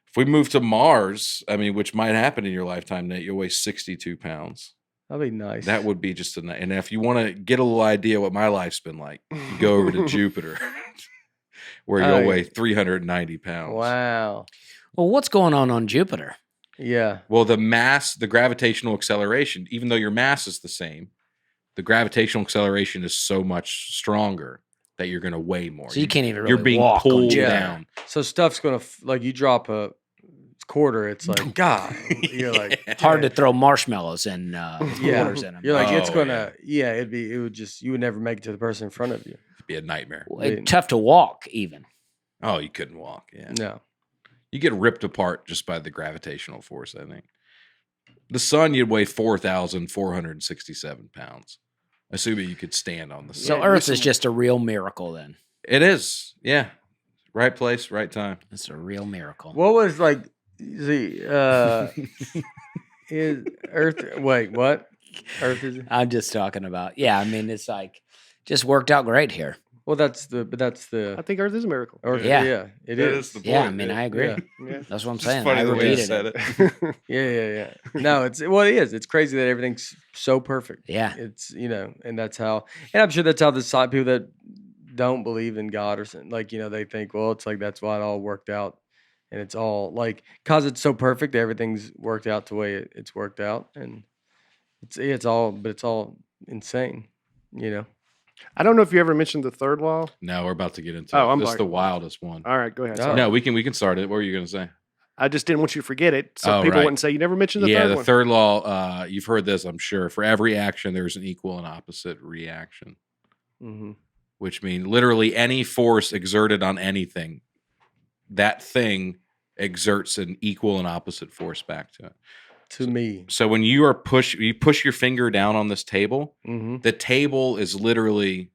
If we move to Mars, I mean, which might happen in your lifetime, Nate, you'll weigh 62 pounds. That'd be nice. That would be just and if you want to get a little idea what my life's been like, you go over to Jupiter, where Oh, you'll yeah. weigh 390 pounds. Wow. Well, what's going on Jupiter? Yeah. Well, the gravitational acceleration, even though your mass is the same, the gravitational acceleration is so much stronger that you're going to weigh more. So you can't even really You're being walk on pulled Jupiter. down. So stuff's gonna like you drop a quarter. It's like God. You're like Hard to throw marshmallows and Yeah. quarters in them. You're like it's Oh, gonna. Yeah. It would just you would never make it to the person in front of you. It'd be a nightmare. Tough to walk even. Oh, you couldn't walk. Yeah. No. You get ripped apart just by the gravitational force, I think. The sun, you'd weigh 4,467 pounds, assuming you could stand on the sun. So Yeah, Earth with is some- just a real miracle then. It is. Yeah. Right place, right time. It's a real miracle. What was like the is Earth? Wait, what? Earth is. I'm just talking about. Yeah, I mean it's like just worked out great here. Well, that's the. I think Earth is a miracle. Earth. Yeah. Yeah. It That is. the Yeah, I point, mean dude. I agree. Yeah. Yeah. That's what I'm It's saying. funny I the way you repeated said it. it. Yeah. No, it's well, it is. It's crazy that everything's so perfect. Yeah. It's and that's how, and I'm sure that's how the side people that don't believe in God or something like they think well it's like that's why it all worked out, and it's all like because it's so perfect everything's worked out the way it's worked out, and it's all insane. I don't know if you ever mentioned the third law. No, we're about to get into Oh, it. I'm This is sorry. the wildest one. All right, go ahead. Oh. Sorry. No, we can start it. What were you going to say? I just didn't want you to forget it, so Oh, people right. wouldn't say you never mentioned the Yeah, third the one. third law, you've heard this, I'm sure. For every action, there's an equal and opposite reaction, Mm-hmm. which means literally any force exerted on anything, that thing exerts an equal and opposite force back to it. To me, So when you push your finger down on this table, mm-hmm. the table is literally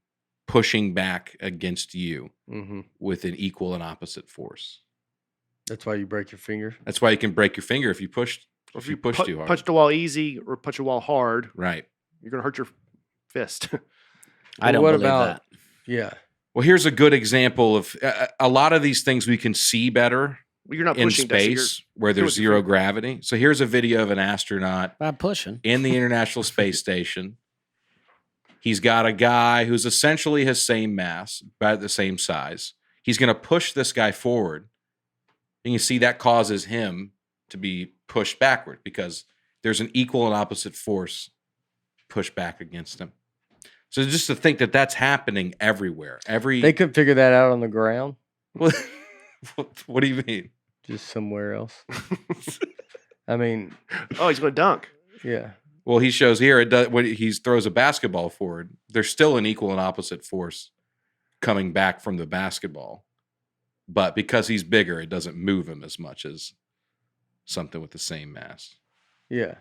pushing back against you Mm-hmm. with an equal and opposite force. That's why you break your finger. That's why you can break your finger if you push too hard. Punch the wall easy or punch a wall hard, Right. you're going to hurt your fist. I don't What believe about- that. Yeah. Well, here's a good example of a lot of these things we can see better Well, you're not in pushing Dusty, you're- space where doing there's it with your zero finger. gravity. So here's a video of an astronaut By pushing. in the International Space Station. He's got a guy who's essentially his same mass, about the same size. He's going to push this guy forward. And you see that causes him to be pushed backward because there's an equal and opposite force pushed back against him. So just to think that that's happening everywhere. They could figure that out on the ground, What do you mean? just somewhere else. I mean, Oh, he's going to dunk. yeah. Well, he shows here it does when he throws a basketball forward. There's still an equal and opposite force coming back from the basketball. But because he's bigger, it doesn't move him as much as something with the same mass. Yeah.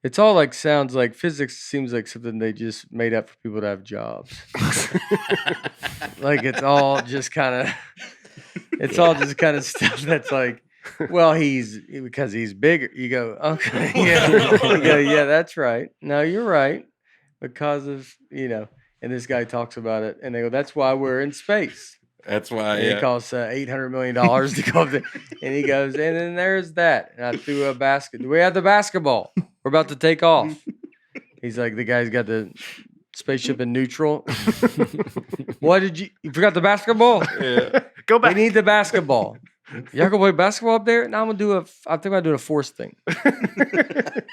It's all like sounds like physics seems like something they just made up for people to have jobs. Like it's all just kind of stuff that's like, well, because he's bigger. You go, okay, yeah. You go, yeah, that's right. No, you're right. Because of, and this guy talks about it and they go, that's why we're in space. That's why And it costs $800 million to go up there. And he goes, and then there's that. And I threw a basket. We have the basketball. We're about to take off. He's like, the guy's got the spaceship in neutral. What you forgot the basketball? Yeah. Go back. We need the basketball. Y'all gonna play basketball up there? Now I think I'm doing a force thing.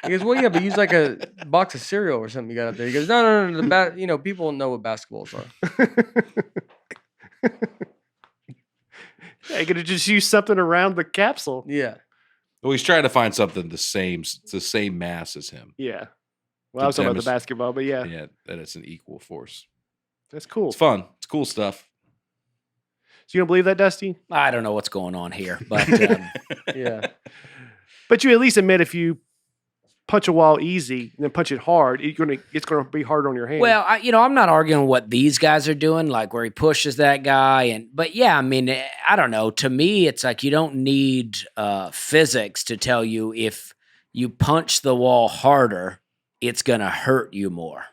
He goes, well, yeah, but use like a box of cereal or something you got up there. He goes, no, people know what basketballs are. Yeah, you could have just used something around the capsule. Yeah. Well, he's trying to find something the same mass as him. Yeah. Well, I was talking about the basketball, but yeah. Yeah, that it's an equal force. That's cool. It's fun. It's cool stuff. So you don't believe that, Dusty? I don't know what's going on here, but Yeah. But you at least admit if you punch a wall easy and then punch it hard, it's gonna be harder on your hand. well, I'm not arguing what these guys are doing, like where he pushes that guy, but yeah, I mean, I don't know. To me, it's like you don't need physics to tell you if you punch the wall harder, it's gonna hurt you more.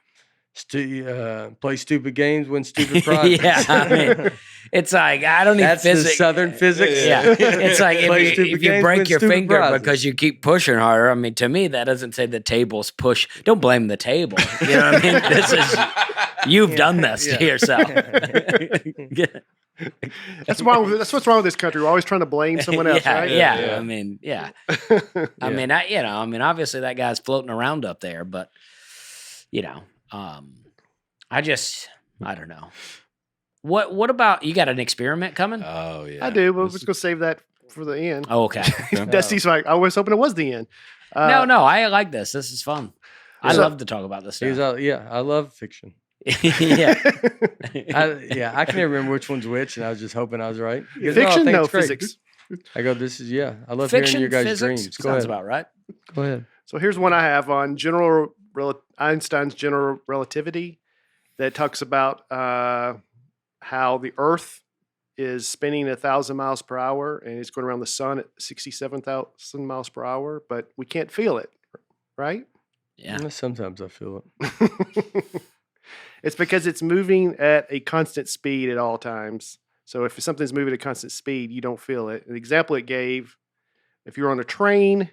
Play stupid games, win stupid prizes. Yeah, I mean, it's like I don't need That's physics. the Southern physics. Yeah, it's like Play if stupid you games, break win your stupid finger prizes. because you keep pushing harder. I mean, to me, that doesn't say the table's push. Don't blame the table. You know what I mean? This is you've done this to yourself. that's what's wrong with this country. We're always trying to blame someone else, yeah, right? yeah. I mean, yeah. I mean, obviously that guy's floating around up there, but I don't know. What about you? Got an experiment coming? Oh yeah, I do, but we're just gonna save that for the end. Oh, okay. Dusty's like, I was hoping it was the end. No, I like this. This is fun. I So- love to talk about this stuff. I love fiction. Yeah. I can never remember which one's which, and I was just hoping I was right. He goes, Fiction, I think no it's great." physics. I go, I love Fiction, hearing your guys' physics, dreams. Go sounds ahead. about right. Go ahead. So here's one I have on Einstein's general relativity that talks about how the Earth is spinning 1,000 miles per hour and it's going around the sun at 67,000 miles per hour, but we can't feel it, right? Yeah. Sometimes I feel it. It's because it's moving at a constant speed at all times. So if something's moving at a constant speed, you don't feel it. The example it gave, if you're on a train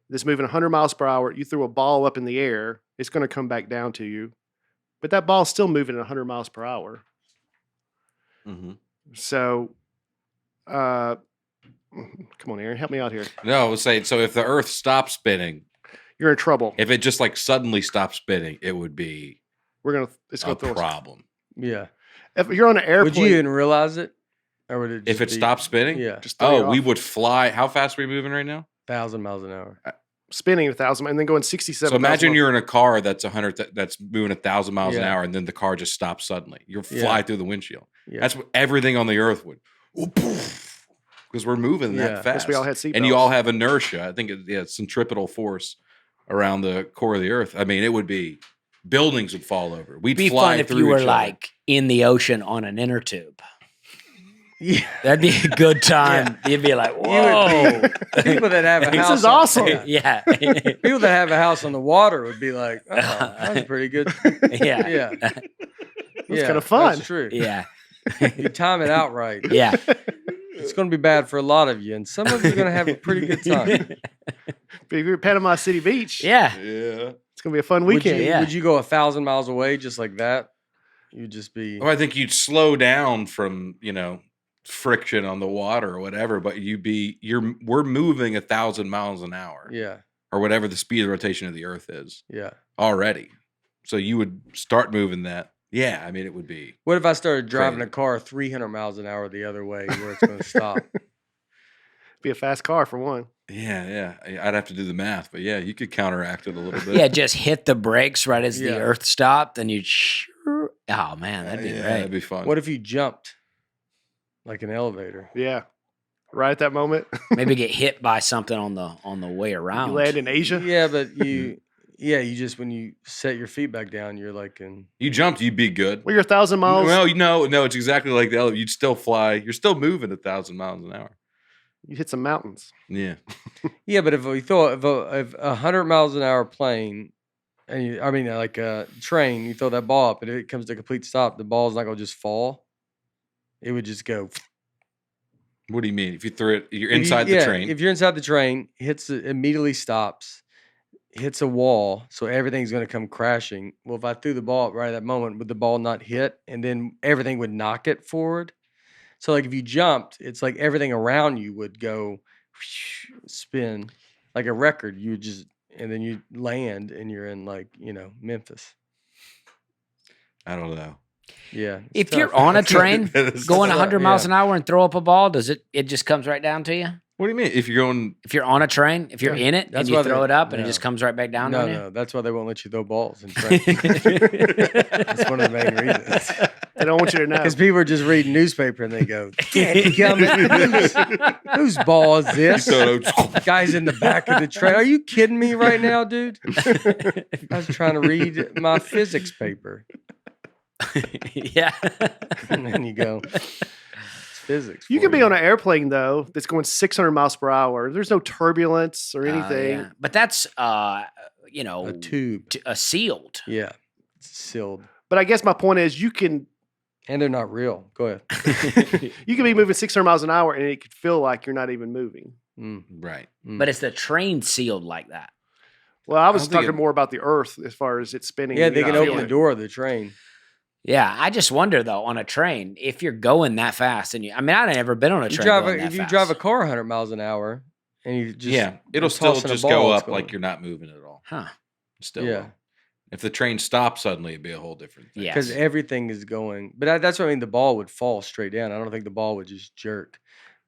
that's moving 100 miles per hour, you throw a ball up in the air, it's going to come back down to you. But that ball's still moving at 100 miles per hour. Mm-hmm. So, come on, Aaron, help me out here. No, I was saying. So if the Earth stops spinning, You're in trouble. if it just like suddenly stops spinning, it would be It's a going to throw us. problem. Yeah. If you're on an airplane, Would you even realize it? Or would it If it just be stops spinning, Yeah. just throw you oh, we off. would fly. How fast are we moving right now? 1,000 miles an hour? spinning 1,000 and then going 67. So imagine you're in a car that's 100, that's moving 1,000 miles an Yeah. hour, and then the car just stops suddenly. You'll fly Yeah. through the windshield. Yeah. That's what everything on the Earth would, because we're moving Yeah. that fast. Guess we all had seatbelts. and you all have inertia. I think it's centripetal force around the core of the Earth. I mean, it would be buildings would fall over. We'd It'd be fly fun if through you were each other. like in the ocean on an inner tube. Yeah. That'd be a good time. You'd be like, whoa. People that have a This house. is awesome. Yeah. People that have a house on the water would be like, oh, that's pretty good. Yeah. Yeah. That's kinda fun. That's true. Yeah. You time it out right. Yeah. It's going to be bad for a lot of you, and some of you are going to have a pretty good time. If you're at Panama City Beach, Yeah. Yeah. it's going to be a fun Would weekend. you, Yeah. would you go 1,000 miles away just like that? You'd just be. Well, I think you'd slow down from, friction on the water or whatever, but we're moving 1,000 miles an hour Yeah. or whatever the speed of rotation of the Earth is Yeah. already. So you would start moving that. Yeah, I mean, it would be. What if I started driving Crazy. a car 300 miles an hour the other way where it's going to stop? Be a fast car for one. Yeah. I'd have to do the math, but yeah, you could counteract it a little bit. Yeah. Just hit the brakes right as Yeah. the earth stopped, and you'd Oh man, that'd be Yeah, great. that'd be fun. What if you jumped like an elevator? Yeah. Right at that moment. Maybe get hit by something on the way around. You land in Asia. Yeah, but you just when you set your feet back down, you're like in. You jumped, you'd be good. Well, you're 1,000 miles. Well, no, it's exactly like the elevator. You'd still fly. You're still moving 1,000 miles an hour. You hit some mountains. Yeah. Yeah, but if we thought if 100 miles an hour plane, and like a train, you throw that ball up, and if it comes to a complete stop, the ball's not gonna just fall. It would just go. What do you mean? If you threw it, you're inside the train. If you're inside the train, immediately stops, hits a wall, so everything's going to come crashing. Well, if I threw the ball right at that moment, would the ball not hit, and then everything would knock it forward? So, like if you jumped, it's like everything around you would go spin like a record. You would just, and then you land, and you're in Memphis. I don't know. Yeah. If tough. you're on a train going 100 miles yeah. an hour and throw up a ball, it just comes right down to you? What do you mean? If you're going, If you're on a train, if you're in it That's and you why throw they- it up and no. it just comes right back down on you? No, that's why they won't let you throw balls in trains. That's one of the main reasons. They don't want you to know. Because people are just reading newspaper and they go, whose ball is this? Guy's in the back of the train. Are you kidding me right now, dude? I was trying to read my physics paper. Yeah. And then you go, it's physics. You for can be on an airplane, though, that's going 600 miles per hour. There's no turbulence or anything. Yeah. But that's, a tube. sealed. Yeah. It's sealed. But I guess my point is you can And they're not real. Go ahead. you can be moving 600 miles an hour and it could feel like you're not even moving. right. But it's the train sealed like that. Well, I was don't think talking more about the Earth as far as it spinning. Yeah, and they you can not open feeling the it. door of the train. Yeah, I just wonder though on a train if you're going that fast and I've never been on a train. going that If you fast. drive a car 100 miles an hour and you just Yeah. It'll tossing still a just ball, go it's up going- like you're not moving at all. huh? Still. Yeah. will. If the train stopped suddenly, it'd be a whole different thing. Yeah. because everything is going. But that's what I mean. The ball would fall straight down. I don't think the ball would just jerk.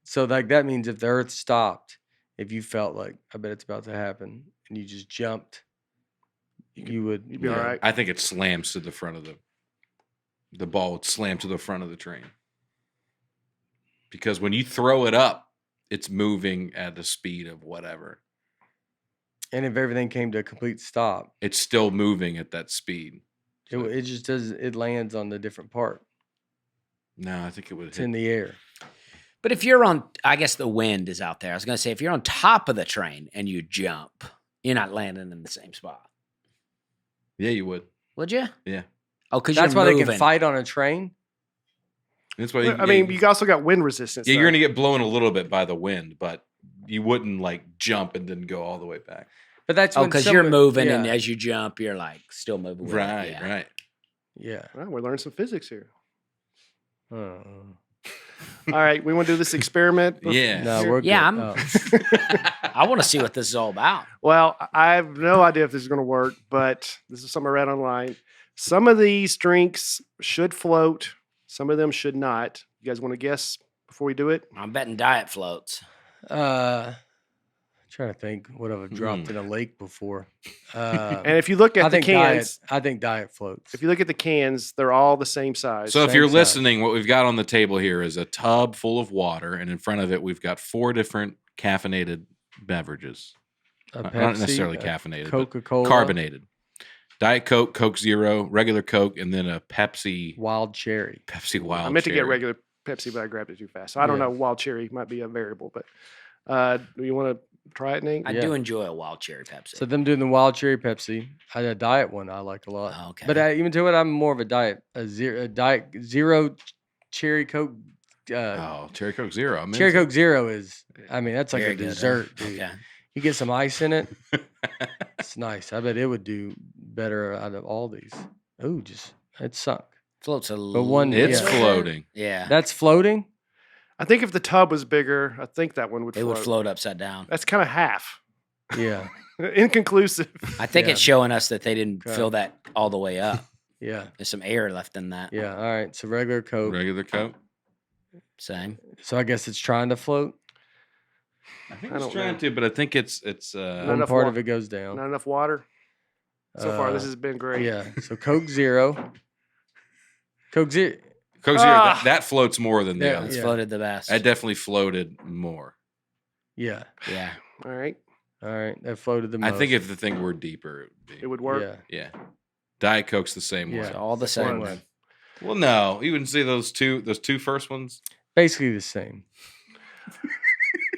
So like that means if the Earth stopped, if you felt like I bet it's about to happen, and you just jumped, you would. You'd be all right. I think it slams to the front of the ball would slam to the front of the train. Because when you throw it up, it's moving at the speed of whatever. And if everything came to a complete stop, It's still moving at that speed. it just does. It lands on the different part. No, I think it would It's hit. in the air. But if you're on, I guess the wind is out there. I was going to say if you're on top of the train and you jump, you're not landing in the same spot, Yeah, you would. would you? Yeah. Oh, because That's you're why moving. they can fight on a train. That's why I mean, you also got wind resistance. yeah, you're though. gonna get blown a little bit by the wind, but you wouldn't like jump and then go all the way back. But that's Oh, when because you're someone- moving, yeah, and as you jump, you're like still moving. with it. Right, Yeah. right. yeah. Well, we're learning some physics here. Uh, All right, we want to do this experiment. Yeah. no, we're Yeah, good. I'm- I want to see what this is all about. Well, I have no idea if this is going to work, but this is something I read online. Some of these drinks should float. Some of them should not. You guys want to guess before we do it? I'm betting diet floats. Trying to think what I've dropped in a lake before. And if you look I at the think cans, diet floats. if you look at the cans, they're all the same size. So if Same you're size. listening, what we've got on the table here is a tub full of water, and in front of it we've got 4 different caffeinated beverages. A Not Pepsi, necessarily a caffeinated, but Coca-Cola, carbonated. Diet Coke, Coke Zero, regular Coke, and then a Pepsi Wild Cherry. Wild I meant to get Cherry. regular Pepsi, but I grabbed it too fast. So I don't Yeah. know. Wild cherry might be a variable, but do you want to try it, Nate? I Yeah. do enjoy a wild cherry Pepsi. So them doing the Wild Cherry Pepsi. I had a diet one I like a lot. Oh, okay. But even to it, I'm more of a diet zero cherry Coke. Cherry Coke Zero. I'm Cherry into it. Coke Zero is. I mean, that's like Very a good, huh? dessert, dude. Okay. You get some ice in it. It's nice. I bet it would do better out of all these. Ooh, it sunk. Floats a But little. one- It's Yeah. floating. Yeah. That's floating. I think if the tub was bigger, I think that one would It float. would float upside down. That's kind of half. Yeah, Inconclusive. I think Yeah. it's showing us that they didn't Okay. fill that all the way up. yeah, There's some air left in that. yeah. All right. So regular Coke. Regular Coke. Same. So I guess it's trying to float. I think I it's don't trying know. to, but I think it's One enough part wa- of it goes down. Not enough water. So far, this Uh, has been great. Yeah. So Coke Zero. Coke Zero. Coke Zero, that floats more than the Yeah, others. It's floated the best. That definitely floated more. Yeah. Yeah. All right. All right. That floated the most. I think if the thing were deeper, It would work. Yeah. Yeah. Diet Coke's the same Yeah. way. It's all the same. way. Well, no, you wouldn't see those two first ones. Basically the same.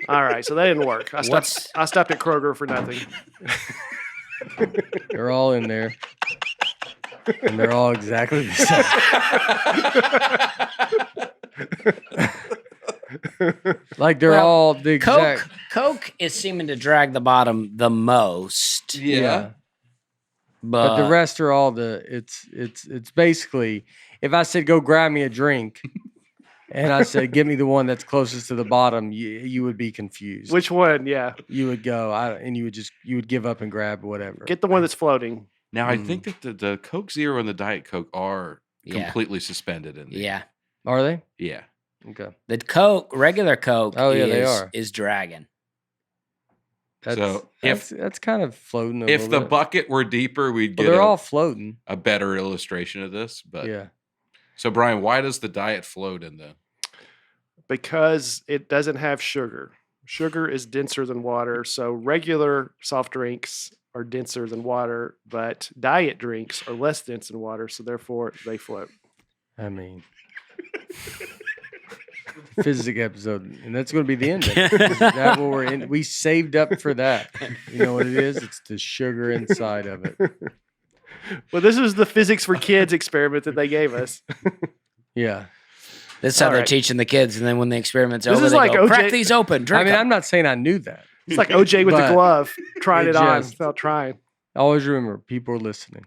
All right. So that didn't work. I stopped at Kroger for nothing. They're all in there. And they're all exactly the same. Like they're all the exact. Coke is seeming to drag the bottom the most. Yeah. But the rest are all it's basically, if I said go grab me a drink and I said give me the one that's closest to the bottom, you would be confused. Which one? Yeah. You would go and you would give up and grab whatever. Get the one that's floating. Now, I think that the Coke Zero and the Diet Coke are completely suspended in there. Yeah. Are they? Yeah. Okay. The Coke, regular Coke, they are. is dragging. That's kind of floating. If the bucket were deeper, we'd get they're all floating. A better illustration of this. But yeah. So, Brian, why does the diet float in the? Because it doesn't have sugar. Sugar is denser than water. So regular soft drinks are denser than water, but diet drinks are less dense than water. So therefore, they float. I mean, physics episode, and that's going to be the end of it. That's what we're in. We saved up for that. You know what it is? It's the sugar inside of it. Well, this is the physics for kids experiment that they gave us. Yeah. This is how they're teaching the kids, and then when the experiment's over, is they like go, OJ crack these open, drink them. I'm not saying I knew that. It's like OJ with the glove, trying it on without trying. Always remember, people are listening.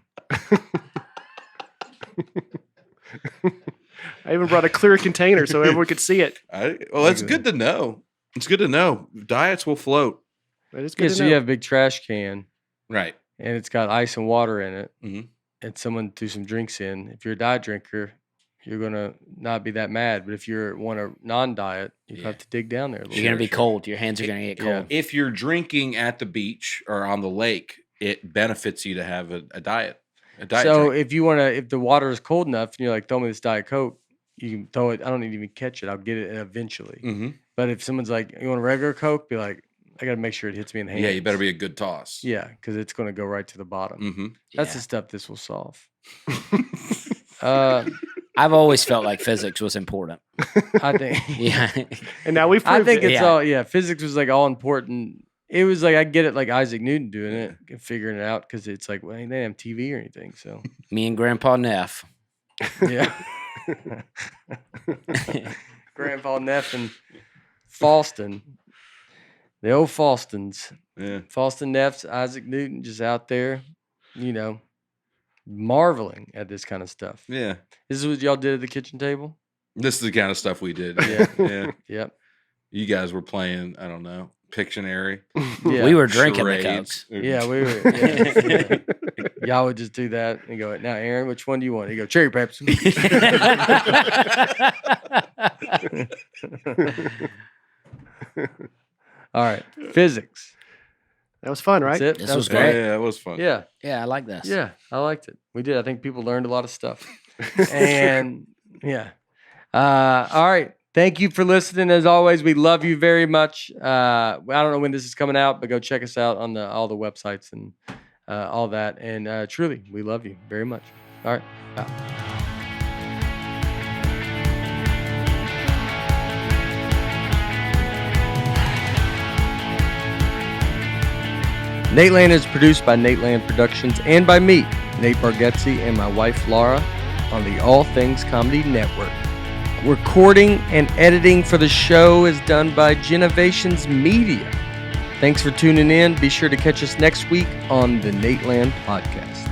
I even brought a clear container so everyone could see it. Well, that's good to know. It's good to know. Diets will float. That is good to so know. you have a big trash can, right? And it's got ice and water in it, Mhm. and someone threw some drinks in. If you're a diet drinker, you're gonna not be that mad. But if you're a non-diet, you have to dig down there a little. You're gonna be cold. Your hands are gonna get cold. If you're drinking at the beach or on the lake, it benefits you to have a diet. So drink. if the water is cold enough, and you're like, throw me this Diet Coke, you can throw it. I don't need to even catch it. I'll get it eventually. Mm-hmm. But if someone's like, you want a regular Coke, be like, I got to make sure it hits me in the hand. Yeah, you better be a good toss. Yeah, because it's going to go right to the bottom. Mm-hmm. That's the stuff this will solve. I've always felt like physics was important. I think. Yeah. And now we've proved I think it. it's all. Yeah, physics was like all important. It was like I get it, like Isaac Newton doing it, and figuring it out, because it's like, well, they didn't have TV or anything, so. Me and Grandpa Neff. Yeah. Grandpa Neff and Falston. The old Falstons. Yeah. Falston Neff's, Isaac Newton, just out there, marveling at this kind of stuff. Yeah. This is what y'all did at the kitchen table? This is the kind of stuff we did. Yeah. Yeah. Yep. You guys were playing, I don't know, Pictionary. Yeah. We were drinking the charades. Cokes. Yeah, we were. Yeah. Y'all would just do that and go, now, Aaron, which one do you want? You go, cherry Pepsi. All right. Physics. That was fun, right? That's it. This That was great. great. Yeah, that was fun. Yeah. Yeah, I like this. Yeah, I liked it. We did. I think people learned a lot of stuff. And yeah. All right. Thank you for listening. As always, we love you very much. I don't know when this is coming out, but go check us out on all the websites and all that. And truly, we love you very much. All right. Bye. Nateland is produced by Nateland Productions and by me, Nate Bargatze, and my wife, Laura, on the All Things Comedy Network. Recording and editing for the show is done by Genovations Media. Thanks for tuning in. Be sure to catch us next week on the Nateland Podcast.